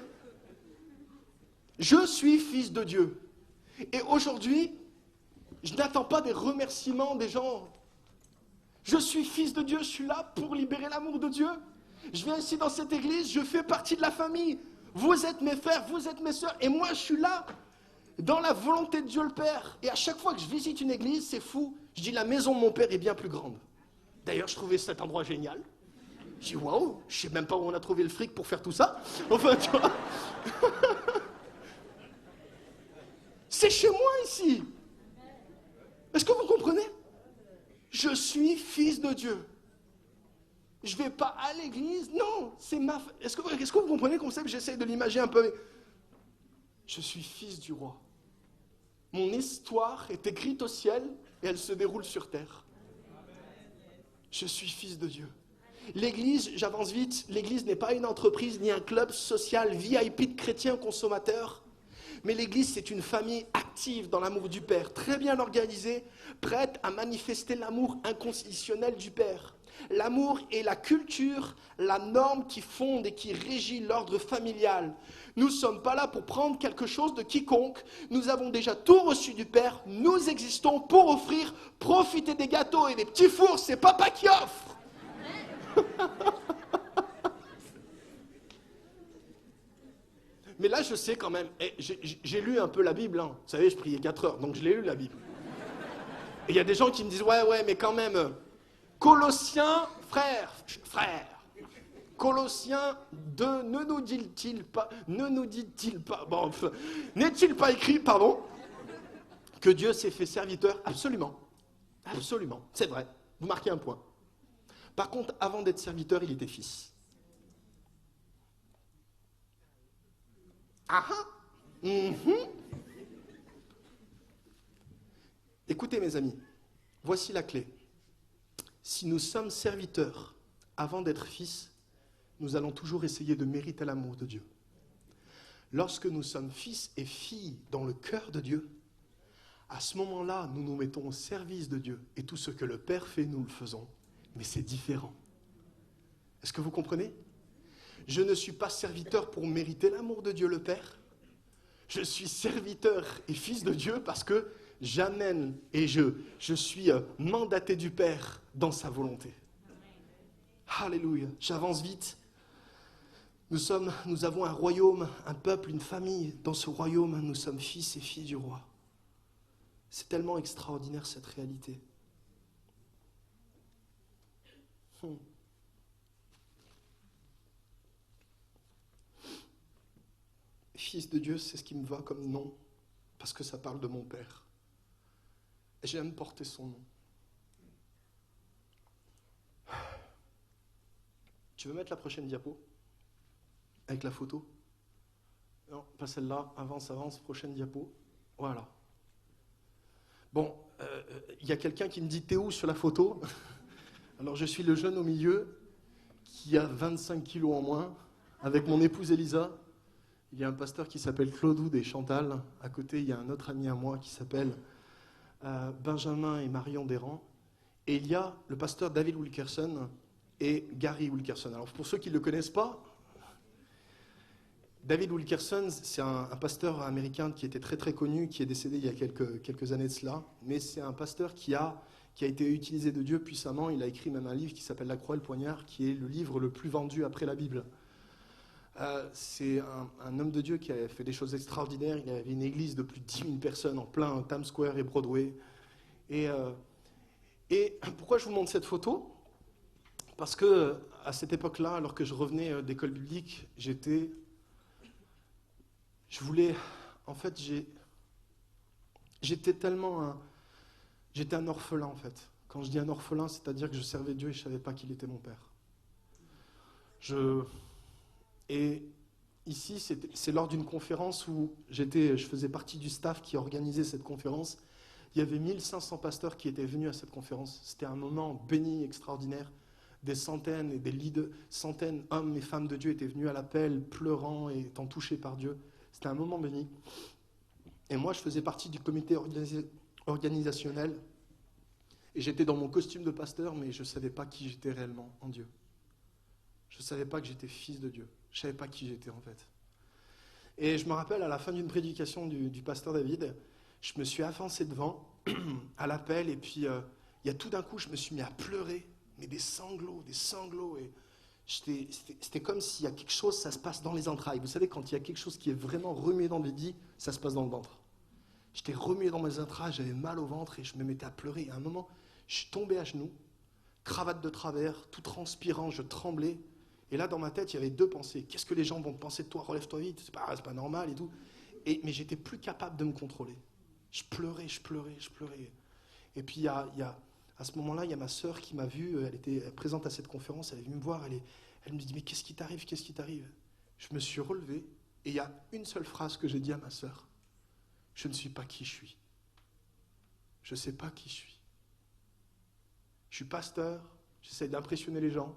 je suis fils de Dieu. Et aujourd'hui, je n'attends pas des remerciements des gens. Je suis fils de Dieu, je suis là pour libérer l'amour de Dieu. Je viens ici dans cette église, je fais partie de la famille. Vous êtes mes frères, vous êtes mes sœurs, et moi je suis là, dans la volonté de Dieu le Père. Et à chaque fois que je visite une église, c'est fou, je dis la maison de mon Père est bien plus grande. D'ailleurs, je trouvais cet endroit génial. Je dis, waouh, je sais même pas où on a trouvé le fric pour faire tout ça. Enfin, tu vois. C'est chez moi ici. Est-ce que vous comprenez? Je suis fils de Dieu. Je ne vais pas à l'église. Non, c'est ma... Est-ce que vous comprenez le concept? J'essaie de l'imaginer un peu. Je suis fils du roi. Mon histoire est écrite au ciel et elle se déroule sur terre. Je suis fils de Dieu. L'église, j'avance vite, l'église n'est pas une entreprise ni un club social VIP de chrétiens consommateurs. Mais l'église, c'est une famille active dans l'amour du Père, très bien organisée, prête à manifester l'amour inconditionnel du Père. L'amour est la culture, la norme qui fonde et qui régit l'ordre familial. Nous ne sommes pas là pour prendre quelque chose de quiconque. Nous avons déjà tout reçu du Père. Nous existons pour offrir, profiter des gâteaux et des petits fours. C'est papa qui offre. Mais là, je sais quand même, j'ai lu un peu la Bible. Hein. Vous savez, je priais 4 heures, donc je l'ai lu la Bible. Et il y a des gens qui me disent, ouais, mais quand même, Colossiens, frère, Colossiens 2, ne nous dit-il pas, bon, n'est-il pas écrit, que Dieu s'est fait serviteur? Absolument, c'est vrai, vous marquez un point. Par contre, avant d'être serviteur, il était fils. Ah ah. Écoutez mes amis, voici la clé. Si nous sommes serviteurs avant d'être fils, nous allons toujours essayer de mériter l'amour de Dieu. Lorsque nous sommes fils et filles dans le cœur de Dieu, à ce moment-là, nous nous mettons au service de Dieu. Et tout ce que le Père fait, nous le faisons. Mais c'est différent. Est-ce que vous comprenez? Je ne suis pas serviteur pour mériter l'amour de Dieu le Père. Je suis serviteur et fils de Dieu parce que j'amène et je suis mandaté du Père dans sa volonté. Alléluia. J'avance vite. Nous avons un royaume, un peuple, une famille. Dans ce royaume, nous sommes fils et filles du roi. C'est tellement extraordinaire cette réalité. Fils de Dieu, c'est ce qui me va comme nom, parce que ça parle de mon Père. Et j'aime porter son nom. Tu veux mettre la prochaine diapo? Avec la photo? Non, pas celle-là. Avance, prochaine diapo. Voilà. Bon, il y a quelqu'un qui me dit « T'es où sur la photo ?» Alors je suis le jeune au milieu, qui a 25 kilos en moins, avec mon épouse Elisa. Il y a un pasteur qui s'appelle Claude Oud et Chantal. À côté, il y a un autre ami à moi qui s'appelle Benjamin et Marion Desrands. Et il y a le pasteur David Wilkerson et Gary Wilkerson. Alors pour ceux qui ne le connaissent pas, David Wilkerson, c'est un pasteur américain qui était très très connu, qui est décédé il y a quelques années de cela. Mais c'est un pasteur qui a été utilisé de Dieu puissamment. Il a écrit même un livre qui s'appelle La Croix et le Poignard, qui est le livre le plus vendu après la Bible. C'est un homme de Dieu qui a fait des choses extraordinaires. Il avait une église de plus de 10 000 personnes en plein Times Square et Broadway. Et pourquoi je vous montre cette photo? Parce que à cette époque-là, alors que je revenais d'école biblique, j'étais un orphelin en fait. Quand je dis un orphelin, c'est-à-dire que je servais Dieu et je ne savais pas qu'il était mon père. Et ici, c'est lors d'une conférence où je faisais partie du staff qui organisait cette conférence. Il y avait 1500 pasteurs qui étaient venus à cette conférence. C'était un moment béni, extraordinaire. Des centaines et des centaines d'hommes et femmes de Dieu étaient venus à l'appel, pleurant et étant touchés par Dieu. C'était un moment béni. Et moi, je faisais partie du comité organisationnel. Et j'étais dans mon costume de pasteur, mais je ne savais pas qui j'étais réellement en Dieu. Je ne savais pas que j'étais fils de Dieu. Je ne savais pas qui j'étais en fait. Et je me rappelle, à la fin d'une prédication du pasteur David, je me suis avancé devant à l'appel et puis il y a tout d'un coup, je me suis mis à pleurer, mais des sanglots. Et c'était comme s'il y a quelque chose, ça se passe dans les entrailles. Vous savez, quand il y a quelque chose qui est vraiment remué dans les dits, ça se passe dans le ventre. J'étais remué dans mes entrailles, j'avais mal au ventre et je me mettais à pleurer. Et à un moment, je suis tombé à genoux, cravate de travers, tout transpirant, je tremblais. Et là, dans ma tête, il y avait 2 pensées. Qu'est-ce que les gens vont penser de toi? Relève-toi vite, c'est pas normal et tout. Mais j'étais plus capable de me contrôler. Je pleurais. Et puis, à ce moment-là, il y a ma sœur qui m'a vu, elle était présente à cette conférence, elle est venue me voir, elle me dit « Mais qu'est-ce qui t'arrive? Je me suis relevé et il y a une seule phrase que j'ai dit à ma sœur. Je ne suis pas qui je suis. Je ne sais pas qui je suis. Je suis pasteur, j'essaie d'impressionner les gens.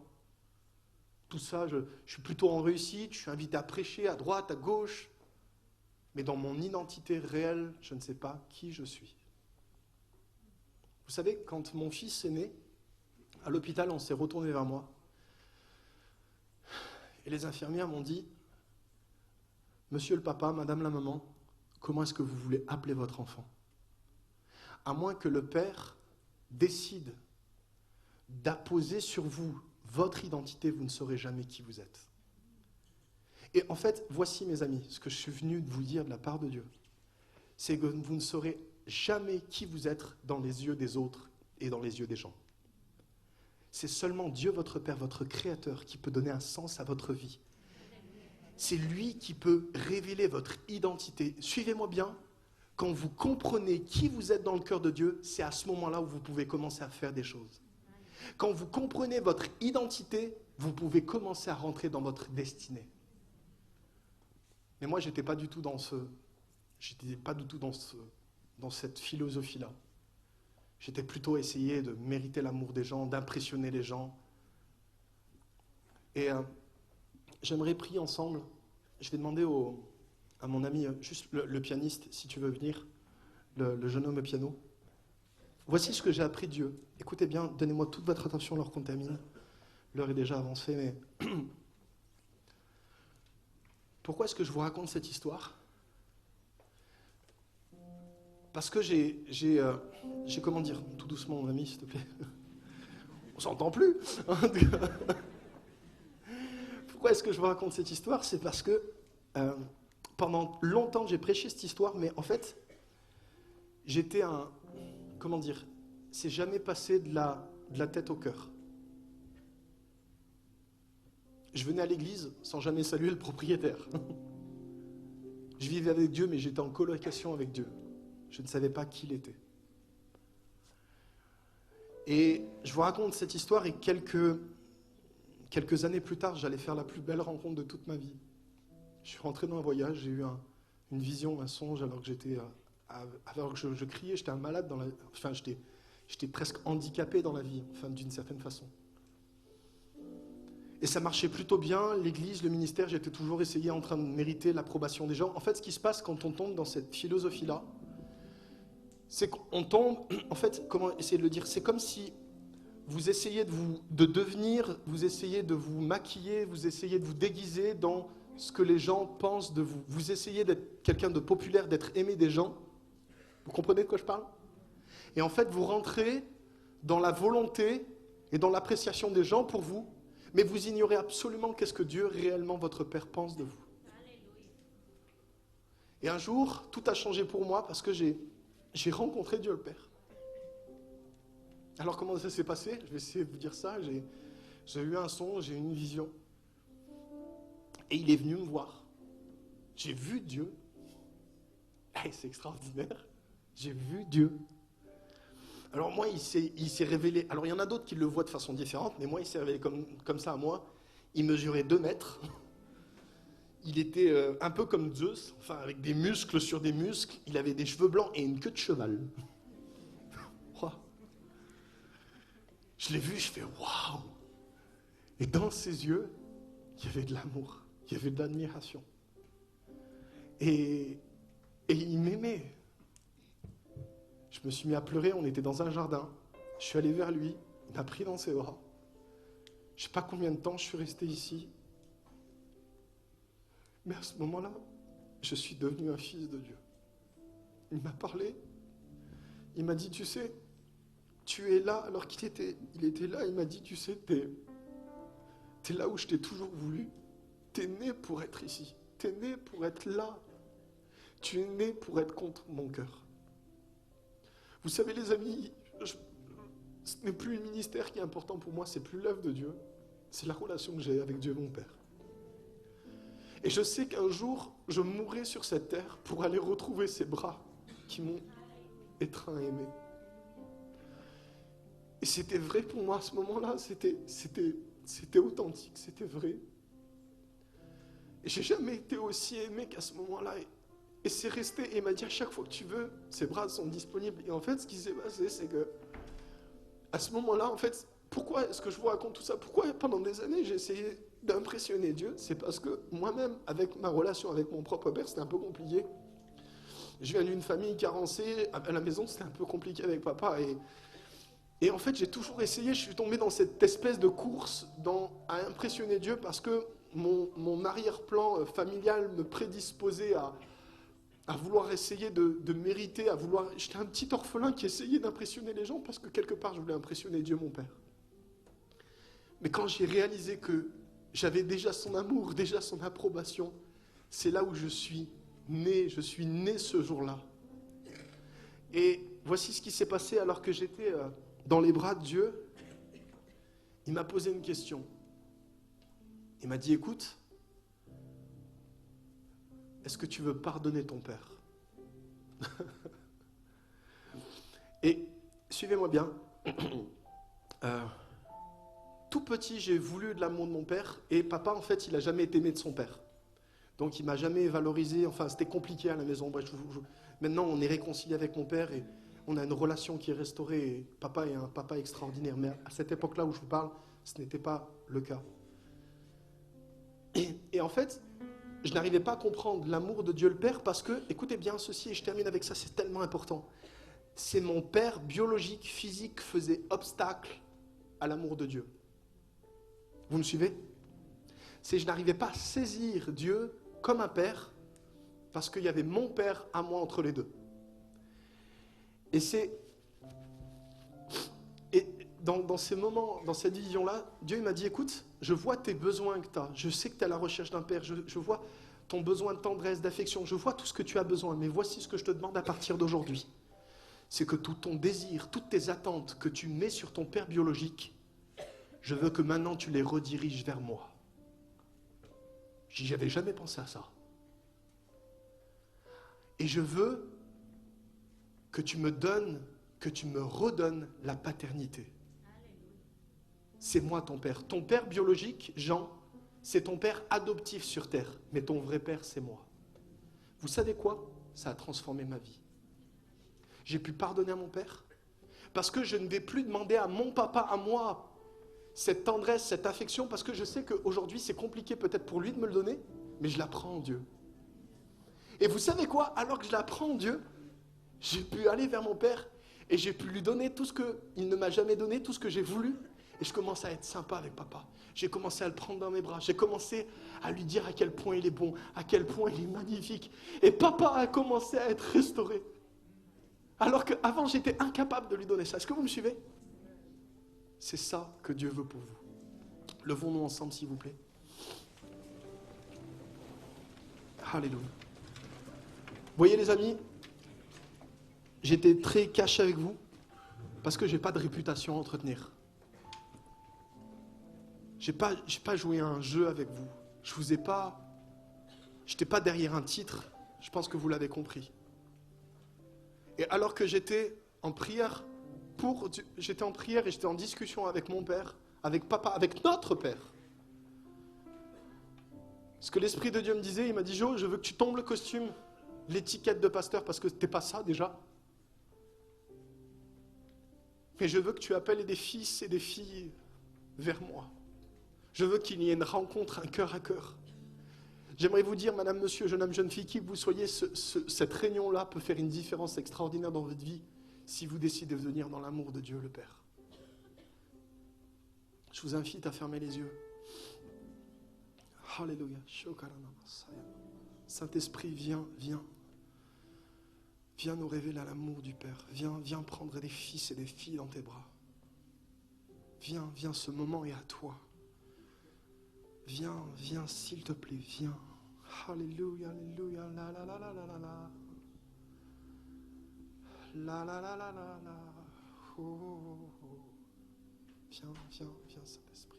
Tout ça, je suis plutôt en réussite, je suis invité à prêcher à droite, à gauche. Mais dans mon identité réelle, je ne sais pas qui je suis. » Vous savez, quand mon fils est né, À l'hôpital, on s'est retourné vers moi. Et les infirmières m'ont dit, monsieur le papa, madame la maman, comment est-ce que vous voulez appeler votre enfant? À moins que le père décide d'apposer sur vous votre identité, vous ne saurez jamais qui vous êtes. Et en fait, voici mes amis, ce que je suis venu vous dire de la part de Dieu, c'est que vous ne saurez jamais qui vous êtes dans les yeux des autres et dans les yeux des gens. C'est seulement Dieu, votre Père, votre Créateur, qui peut donner un sens à votre vie. C'est lui qui peut révéler votre identité. Suivez-moi bien, quand vous comprenez qui vous êtes dans le cœur de Dieu, c'est à ce moment-là où vous pouvez commencer à faire des choses. Quand vous comprenez votre identité, vous pouvez commencer à rentrer dans votre destinée. Mais moi, j'étais pas du tout dans cette philosophie-là. J'étais plutôt essayé de mériter l'amour des gens, d'impressionner les gens. Et j'aimerais prier ensemble. Je vais demander à mon ami, juste le pianiste, si tu veux venir, le jeune homme au piano. Voici ce que j'ai appris de Dieu. Écoutez bien, donnez-moi toute votre attention alors qu'on termine. L'heure est déjà avancée, mais... Pourquoi est-ce que je vous raconte cette histoire? Parce que j'ai comment dire, tout doucement mon ami, s'il te plaît. On s'entend plus. Pourquoi est-ce que je vous raconte cette histoire? C'est parce que pendant longtemps j'ai prêché cette histoire, mais en fait, j'étais comment dire, c'est jamais passé de la tête au cœur. Je venais à l'église sans jamais saluer le propriétaire. Je vivais avec Dieu, mais j'étais en colocation avec Dieu. Je ne savais pas qui il était. Et je vous raconte cette histoire et quelques années plus tard, j'allais faire la plus belle rencontre de toute ma vie. Je suis rentré dans un voyage, j'ai eu une vision, un songe, alors que je criais, j'étais un malade enfin j'étais presque handicapé dans la vie, enfin d'une certaine façon. Et ça marchait plutôt bien, l'église, le ministère, j'étais toujours essayé en train de mériter l'approbation des gens. En fait, ce qui se passe quand on tombe dans cette philosophie-là, c'est qu'on tombe, en fait, comment essayer de le dire, c'est comme si vous essayez de devenir, vous essayez de vous maquiller, vous essayez de vous déguiser dans ce que les gens pensent de vous. Vous essayez d'être quelqu'un de populaire, d'être aimé des gens. Vous comprenez de quoi je parle? Et en fait, vous rentrez dans la volonté et dans l'appréciation des gens pour vous, mais vous ignorez absolument qu'est-ce que Dieu, réellement, votre Père, pense de vous. Et un jour, tout a changé pour moi parce que j'ai rencontré Dieu le Père. Alors comment ça s'est passé? Je vais essayer de vous dire ça. J'ai eu un son, j'ai eu une vision. Et il est venu me voir. J'ai vu Dieu. Et c'est extraordinaire. J'ai vu Dieu. Alors moi, il s'est révélé. Alors il y en a d'autres qui le voient de façon différente, mais moi, il s'est révélé comme ça à moi. Il mesurait 2 mètres. Il était un peu comme Zeus, enfin avec des muscles sur des muscles. Il avait des cheveux blancs et une queue de cheval. Je l'ai vu, je fais waouh! Et dans ses yeux, il y avait de l'amour, il y avait de l'admiration. Et il m'aimait. Je me suis mis à pleurer, on était dans un jardin. Je suis allé vers lui, il m'a pris dans ses bras. Je ne sais pas combien de temps je suis resté ici. Mais à ce moment-là, je suis devenu un fils de Dieu. Il m'a parlé, il m'a dit, tu sais, tu es là, alors qu'il était là, il m'a dit, tu sais, t'es là où je t'ai toujours voulu. T'es né pour être ici. T'es né pour être là. Tu es né pour être contre mon cœur. Vous savez, les amis, ce n'est plus le ministère qui est important pour moi, c'est plus l'œuvre de Dieu. C'est la relation que j'ai avec Dieu, mon Père. Et je sais qu'un jour, je mourrai sur cette terre pour aller retrouver ces bras qui m'ont étreint et aimé. Et c'était vrai pour moi à ce moment-là, c'était authentique, c'était vrai. Et j'ai jamais été aussi aimé qu'à ce moment-là. Et c'est resté, et il m'a dit à chaque fois que tu veux, ces bras sont disponibles. Et en fait, ce qui s'est passé, c'est que, à ce moment-là, en fait, pourquoi est-ce que je vous raconte tout ça? Pourquoi pendant des années j'ai essayé d'impressionner Dieu? C'est parce que moi-même, avec ma relation avec mon propre père, c'était un peu compliqué. Je viens d'une famille carencée, à la maison c'était un peu compliqué avec papa, et Et en fait, j'ai toujours essayé, je suis tombé dans cette espèce de course à impressionner Dieu parce que mon arrière-plan familial me prédisposait à vouloir essayer de mériter, à vouloir... J'étais un petit orphelin qui essayait d'impressionner les gens parce que quelque part, je voulais impressionner Dieu, mon Père. Mais quand j'ai réalisé que j'avais déjà son amour, déjà son approbation, c'est là où je suis né ce jour-là. Et voici ce qui s'est passé alors que j'étais dans les bras de Dieu. Il m'a posé une question. Il m'a dit, écoute, est-ce que tu veux pardonner ton père? Et suivez-moi bien. Tout petit, j'ai voulu de l'amour de mon père, et papa, en fait, il n'a jamais été aimé de son père. Donc, il ne m'a jamais valorisé, enfin, c'était compliqué à la maison. Bref, maintenant, on est réconcilié avec mon père, et on a une relation qui est restaurée, et papa est un papa extraordinaire. Mais à cette époque-là où je vous parle, ce n'était pas le cas. Et en fait, je n'arrivais pas à comprendre l'amour de Dieu le Père, parce que, écoutez bien ceci, et je termine avec ça, c'est tellement important. C'est mon père biologique, physique, faisait obstacle à l'amour de Dieu. Vous me suivez? Je n'arrivais pas à saisir Dieu comme un père parce qu'il y avait mon père à moi entre les deux. Et dans ces moments, dans cette vision-là, Dieu m'a dit, écoute, je vois tes besoins que tu as, je sais que tu es à la recherche d'un père, je vois ton besoin de tendresse, d'affection, je vois tout ce que tu as besoin, mais voici ce que je te demande à partir d'aujourd'hui. C'est que tout ton désir, toutes tes attentes que tu mets sur ton père biologique, je veux que maintenant tu les rediriges vers moi. J'y avais jamais pensé à ça. Et je veux que tu me donnes, que tu me redonnes la paternité. C'est moi ton père. Ton père biologique, Jean, c'est ton père adoptif sur terre. Mais ton vrai père, c'est moi. Vous savez quoi? Ça a transformé ma vie. J'ai pu pardonner à mon père parce que je ne vais plus demander à mon papa, à moi, cette tendresse, cette affection, parce que je sais qu'aujourd'hui, c'est compliqué peut-être pour lui de me le donner, mais je la prends en Dieu. Et vous savez quoi? Alors que je la prends en Dieu, j'ai pu aller vers mon père et j'ai pu lui donner tout ce qu'il ne m'a jamais donné, tout ce que j'ai voulu. Et je commence à être sympa avec papa. J'ai commencé à le prendre dans mes bras. J'ai commencé à lui dire à quel point il est bon, à quel point il est magnifique. Et papa a commencé à être restauré. Alors qu'avant, j'étais incapable de lui donner ça. Est-ce que vous me suivez? C'est ça que Dieu veut pour vous. Levons-nous ensemble, s'il vous plaît. Alléluia. Vous voyez, les amis, j'étais très cash avec vous parce que je n'ai pas de réputation à entretenir. Je n'ai pas joué à un jeu avec vous. Je n'étais pas derrière un titre. Je pense que vous l'avez compris. Et alors que j'étais en prière et j'étais en discussion avec mon père, avec papa, avec notre père. Ce que l'Esprit de Dieu me disait, il m'a dit, Jo, je veux que tu tombes le costume, l'étiquette de pasteur, parce que t'es pas ça déjà. Mais je veux que tu appelles des fils et des filles vers moi. Je veux qu'il y ait une rencontre, un cœur à cœur. J'aimerais vous dire, madame, monsieur, jeune homme, jeune fille, qui que vous soyez, cette réunion-là peut faire une différence extraordinaire dans votre vie si vous décidez de venir dans l'amour de Dieu le Père. Je vous invite à fermer les yeux. Alléluia. Saint-Esprit, viens. Viens nous révéler l'amour du Père. Viens prendre des fils et des filles dans tes bras. Viens, ce moment est à toi. Viens, s'il te plaît, viens. Alléluia, alléluia, la la la la la la la. La la la la la la. Oh, oh, oh. Viens, Saint-Esprit.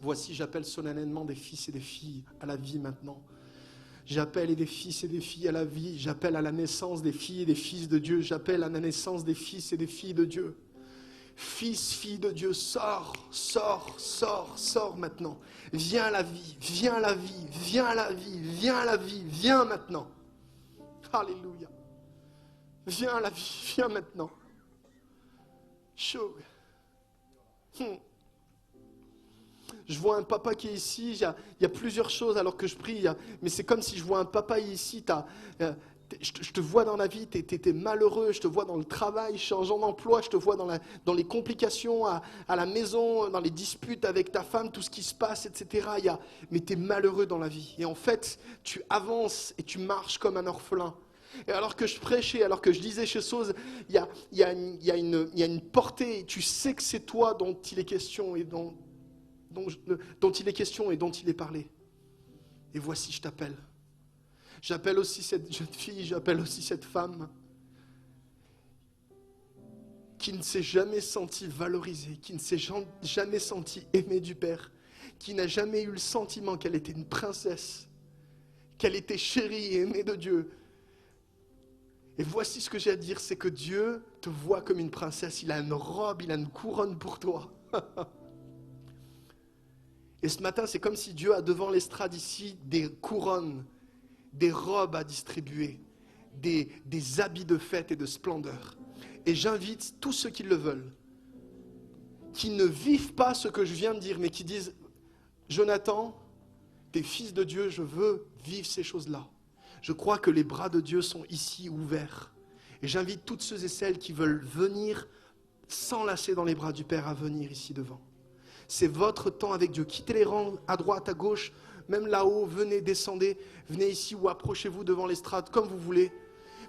Voici, j'appelle solennellement des fils et des filles à la vie maintenant. J'appelle des fils et des filles à la vie. J'appelle à la naissance des filles et des fils de Dieu. J'appelle à la naissance des fils et des filles de Dieu. Fils, fille de Dieu, sors maintenant. Viens à la vie, viens maintenant. Alléluia. Viens à la vie, viens maintenant. Chaud. Je vois un papa qui est ici, il y a plusieurs choses alors que je prie, mais c'est comme si je vois un papa ici, Je te vois dans la vie, tu es malheureux, je te vois dans le travail, changeant d'emploi, je te vois dans les complications à la maison, dans les disputes avec ta femme, tout ce qui se passe, etc. Mais tu es malheureux dans la vie. Et en fait, tu avances et tu marches comme un orphelin. Et alors que je prêchais, alors que je disais ces choses, il y a une portée, tu sais que c'est toi dont il est question et dont il est question et dont il est parlé. Et voici, je t'appelle. J'appelle aussi cette jeune fille, j'appelle aussi cette femme qui ne s'est jamais sentie valorisée, qui ne s'est jamais sentie aimée du Père, qui n'a jamais eu le sentiment qu'elle était une princesse, qu'elle était chérie et aimée de Dieu. Et voici ce que j'ai à dire, c'est que Dieu te voit comme une princesse, il a une robe, il a une couronne pour toi. Et ce matin, c'est comme si Dieu a devant l'estrade ici des couronnes, des robes à distribuer, des habits de fête et de splendeur. Et j'invite tous ceux qui le veulent, qui ne vivent pas ce que je viens de dire, mais qui disent « Jonathan, t'es fils de Dieu, je veux vivre ces choses-là. » Je crois que les bras de Dieu sont ici ouverts. Et j'invite toutes ceux et celles qui veulent venir s'enlacer dans les bras du Père à venir ici devant. C'est votre temps avec Dieu. Quittez les rangs à droite, à gauche, même là-haut, venez, descendez, venez ici ou approchez-vous devant l'estrade, comme vous voulez.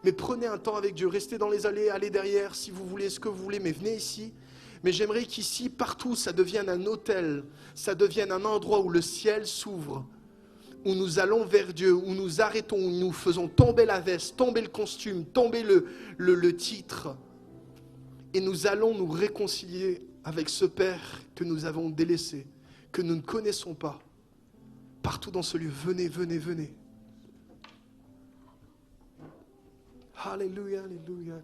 Mais prenez un temps avec Dieu, restez dans les allées, allez derrière si vous voulez, ce que vous voulez, mais venez ici. Mais j'aimerais qu'ici, partout, ça devienne un autel, ça devienne un endroit où le ciel s'ouvre, où nous allons vers Dieu, où nous arrêtons, où nous faisons tomber la veste, tomber le costume, tomber le titre. Et nous allons nous réconcilier avec ce Père que nous avons délaissé, que nous ne connaissons pas. Partout dans ce lieu, venez, venez, venez. Alléluia, alléluia.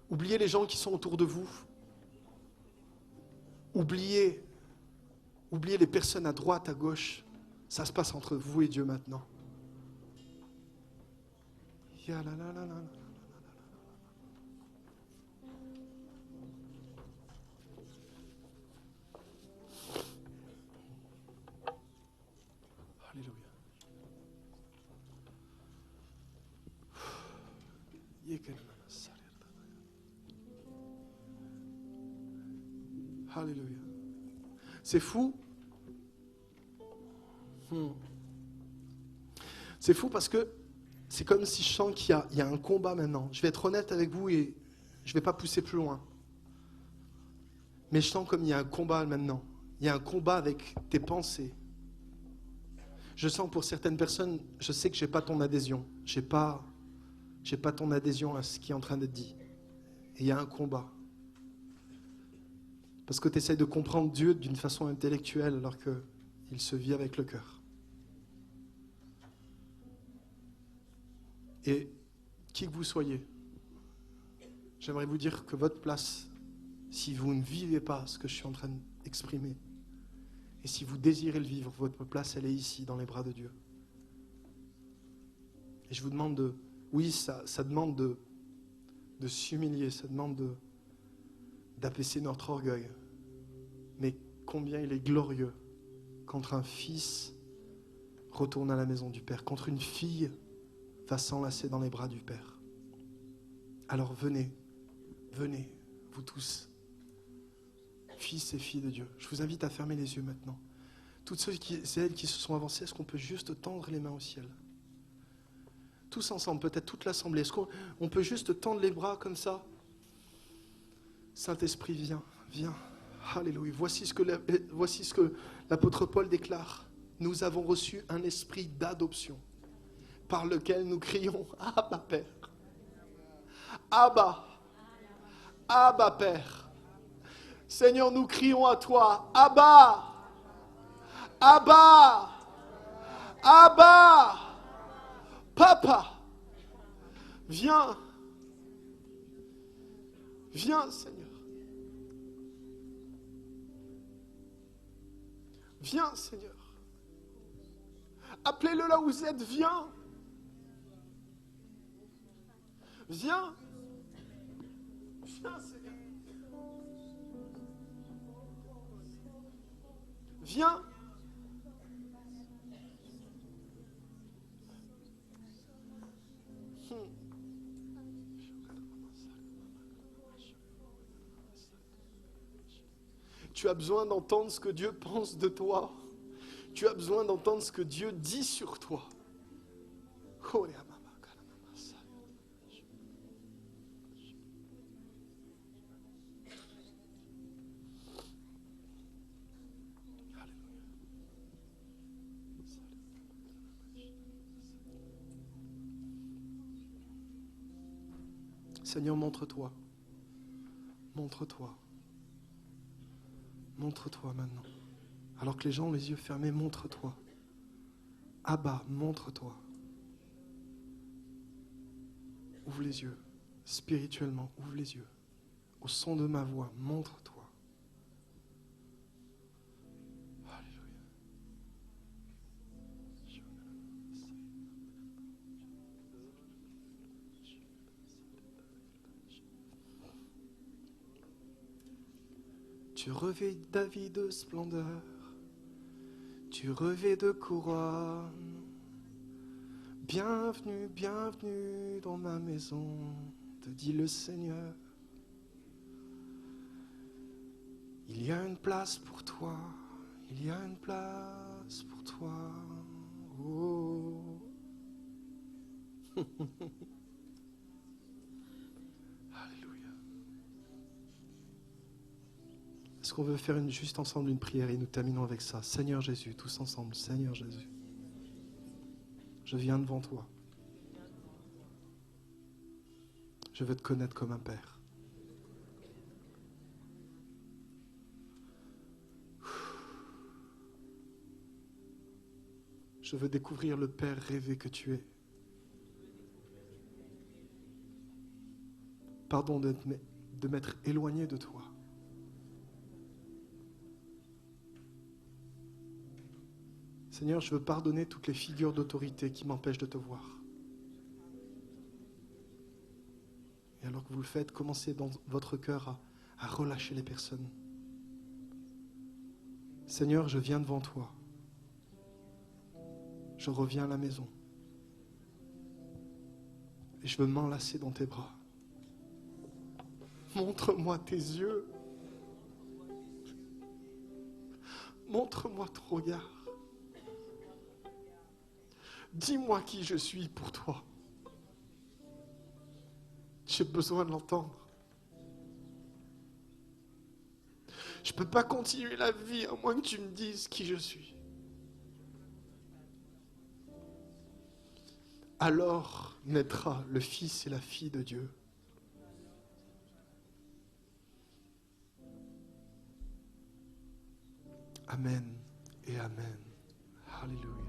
Oubliez les gens qui sont autour de vous. Oubliez les personnes à droite, à gauche. Ça se passe entre vous et Dieu maintenant. Alléluia. Alléluia. C'est fou. C'est fou parce que c'est comme si je sens qu'il y a un combat maintenant. Je vais être honnête avec vous et je ne vais pas pousser plus loin. Mais je sens comme il y a un combat maintenant. Il y a un combat avec tes pensées. Je sens pour certaines personnes, je sais que je n'ai pas ton adhésion. Je n'ai pas ton adhésion à ce qui est en train d'être dit. Et il y a un combat. Parce que tu essaies de comprendre Dieu d'une façon intellectuelle alors qu'il se vit avec le cœur. Et qui que vous soyez, j'aimerais vous dire que votre place, si vous ne vivez pas ce que je suis en train d'exprimer, et si vous désirez le vivre, votre place, elle est ici, dans les bras de Dieu. Et je vous demande oui, ça demande de s'humilier, ça demande d'abaisser notre orgueil. Mais combien il est glorieux quand un fils retourne à la maison du Père, quand une fille va s'enlacer dans les bras du Père. Alors venez, venez, vous tous, fils et filles de Dieu. Je vous invite à fermer les yeux maintenant. Toutes celles qui se sont avancées, est-ce qu'on peut juste tendre les mains au ciel? Tous ensemble, peut-être toute l'assemblée. Est-ce qu'on peut juste tendre les bras comme ça? Saint-Esprit, viens, viens. Alléluia. Voici ce que l'apôtre Paul déclare. Nous avons reçu un esprit d'adoption par lequel nous crions « Abba, Père ». Abba. Abba, Père. Seigneur, nous crions à toi « Abba ». Abba. Abba. Papa. Viens. Viens, Seigneur. Viens, Seigneur. Appelez-le là où vous êtes. Viens. Viens. Viens, Seigneur. Viens. Tu as besoin d'entendre ce que Dieu pense de toi. Tu as besoin d'entendre ce que Dieu dit sur toi. Seigneur, montre-toi. Montre-toi. Montre-toi maintenant. Alors que les gens ont les yeux fermés, montre-toi. Abba, montre-toi. Ouvre les yeux. Spirituellement, ouvre les yeux. Au son de ma voix, montre-toi. Alléluia. Tu revêts David de splendeur, tu revêts de couronne. Bienvenue, bienvenue dans ma maison, te dit le Seigneur. Il y a une place pour toi, il y a une place pour toi. Oh. Alléluia. Est-ce qu'on veut faire juste ensemble une prière et nous terminons avec ça? Seigneur Jésus, tous ensemble, Seigneur Jésus, je viens devant toi. Je veux te connaître comme un Père. Je veux découvrir le Père rêvé que tu es. Pardon de m'être éloigné de toi. Seigneur, je veux pardonner toutes les figures d'autorité qui m'empêchent de te voir. Et alors que vous le faites, commencez dans votre cœur à relâcher les personnes. Seigneur, je viens devant toi. Je reviens à la maison. Et je veux m'enlacer dans tes bras. Montre-moi tes yeux. Montre-moi ton regard. Dis-moi qui je suis pour toi. J'ai besoin de l'entendre. Je ne peux pas continuer la vie à moins que tu me dises qui je suis. Alors naîtra le Fils et la fille de Dieu. Amen et Amen. Alléluia.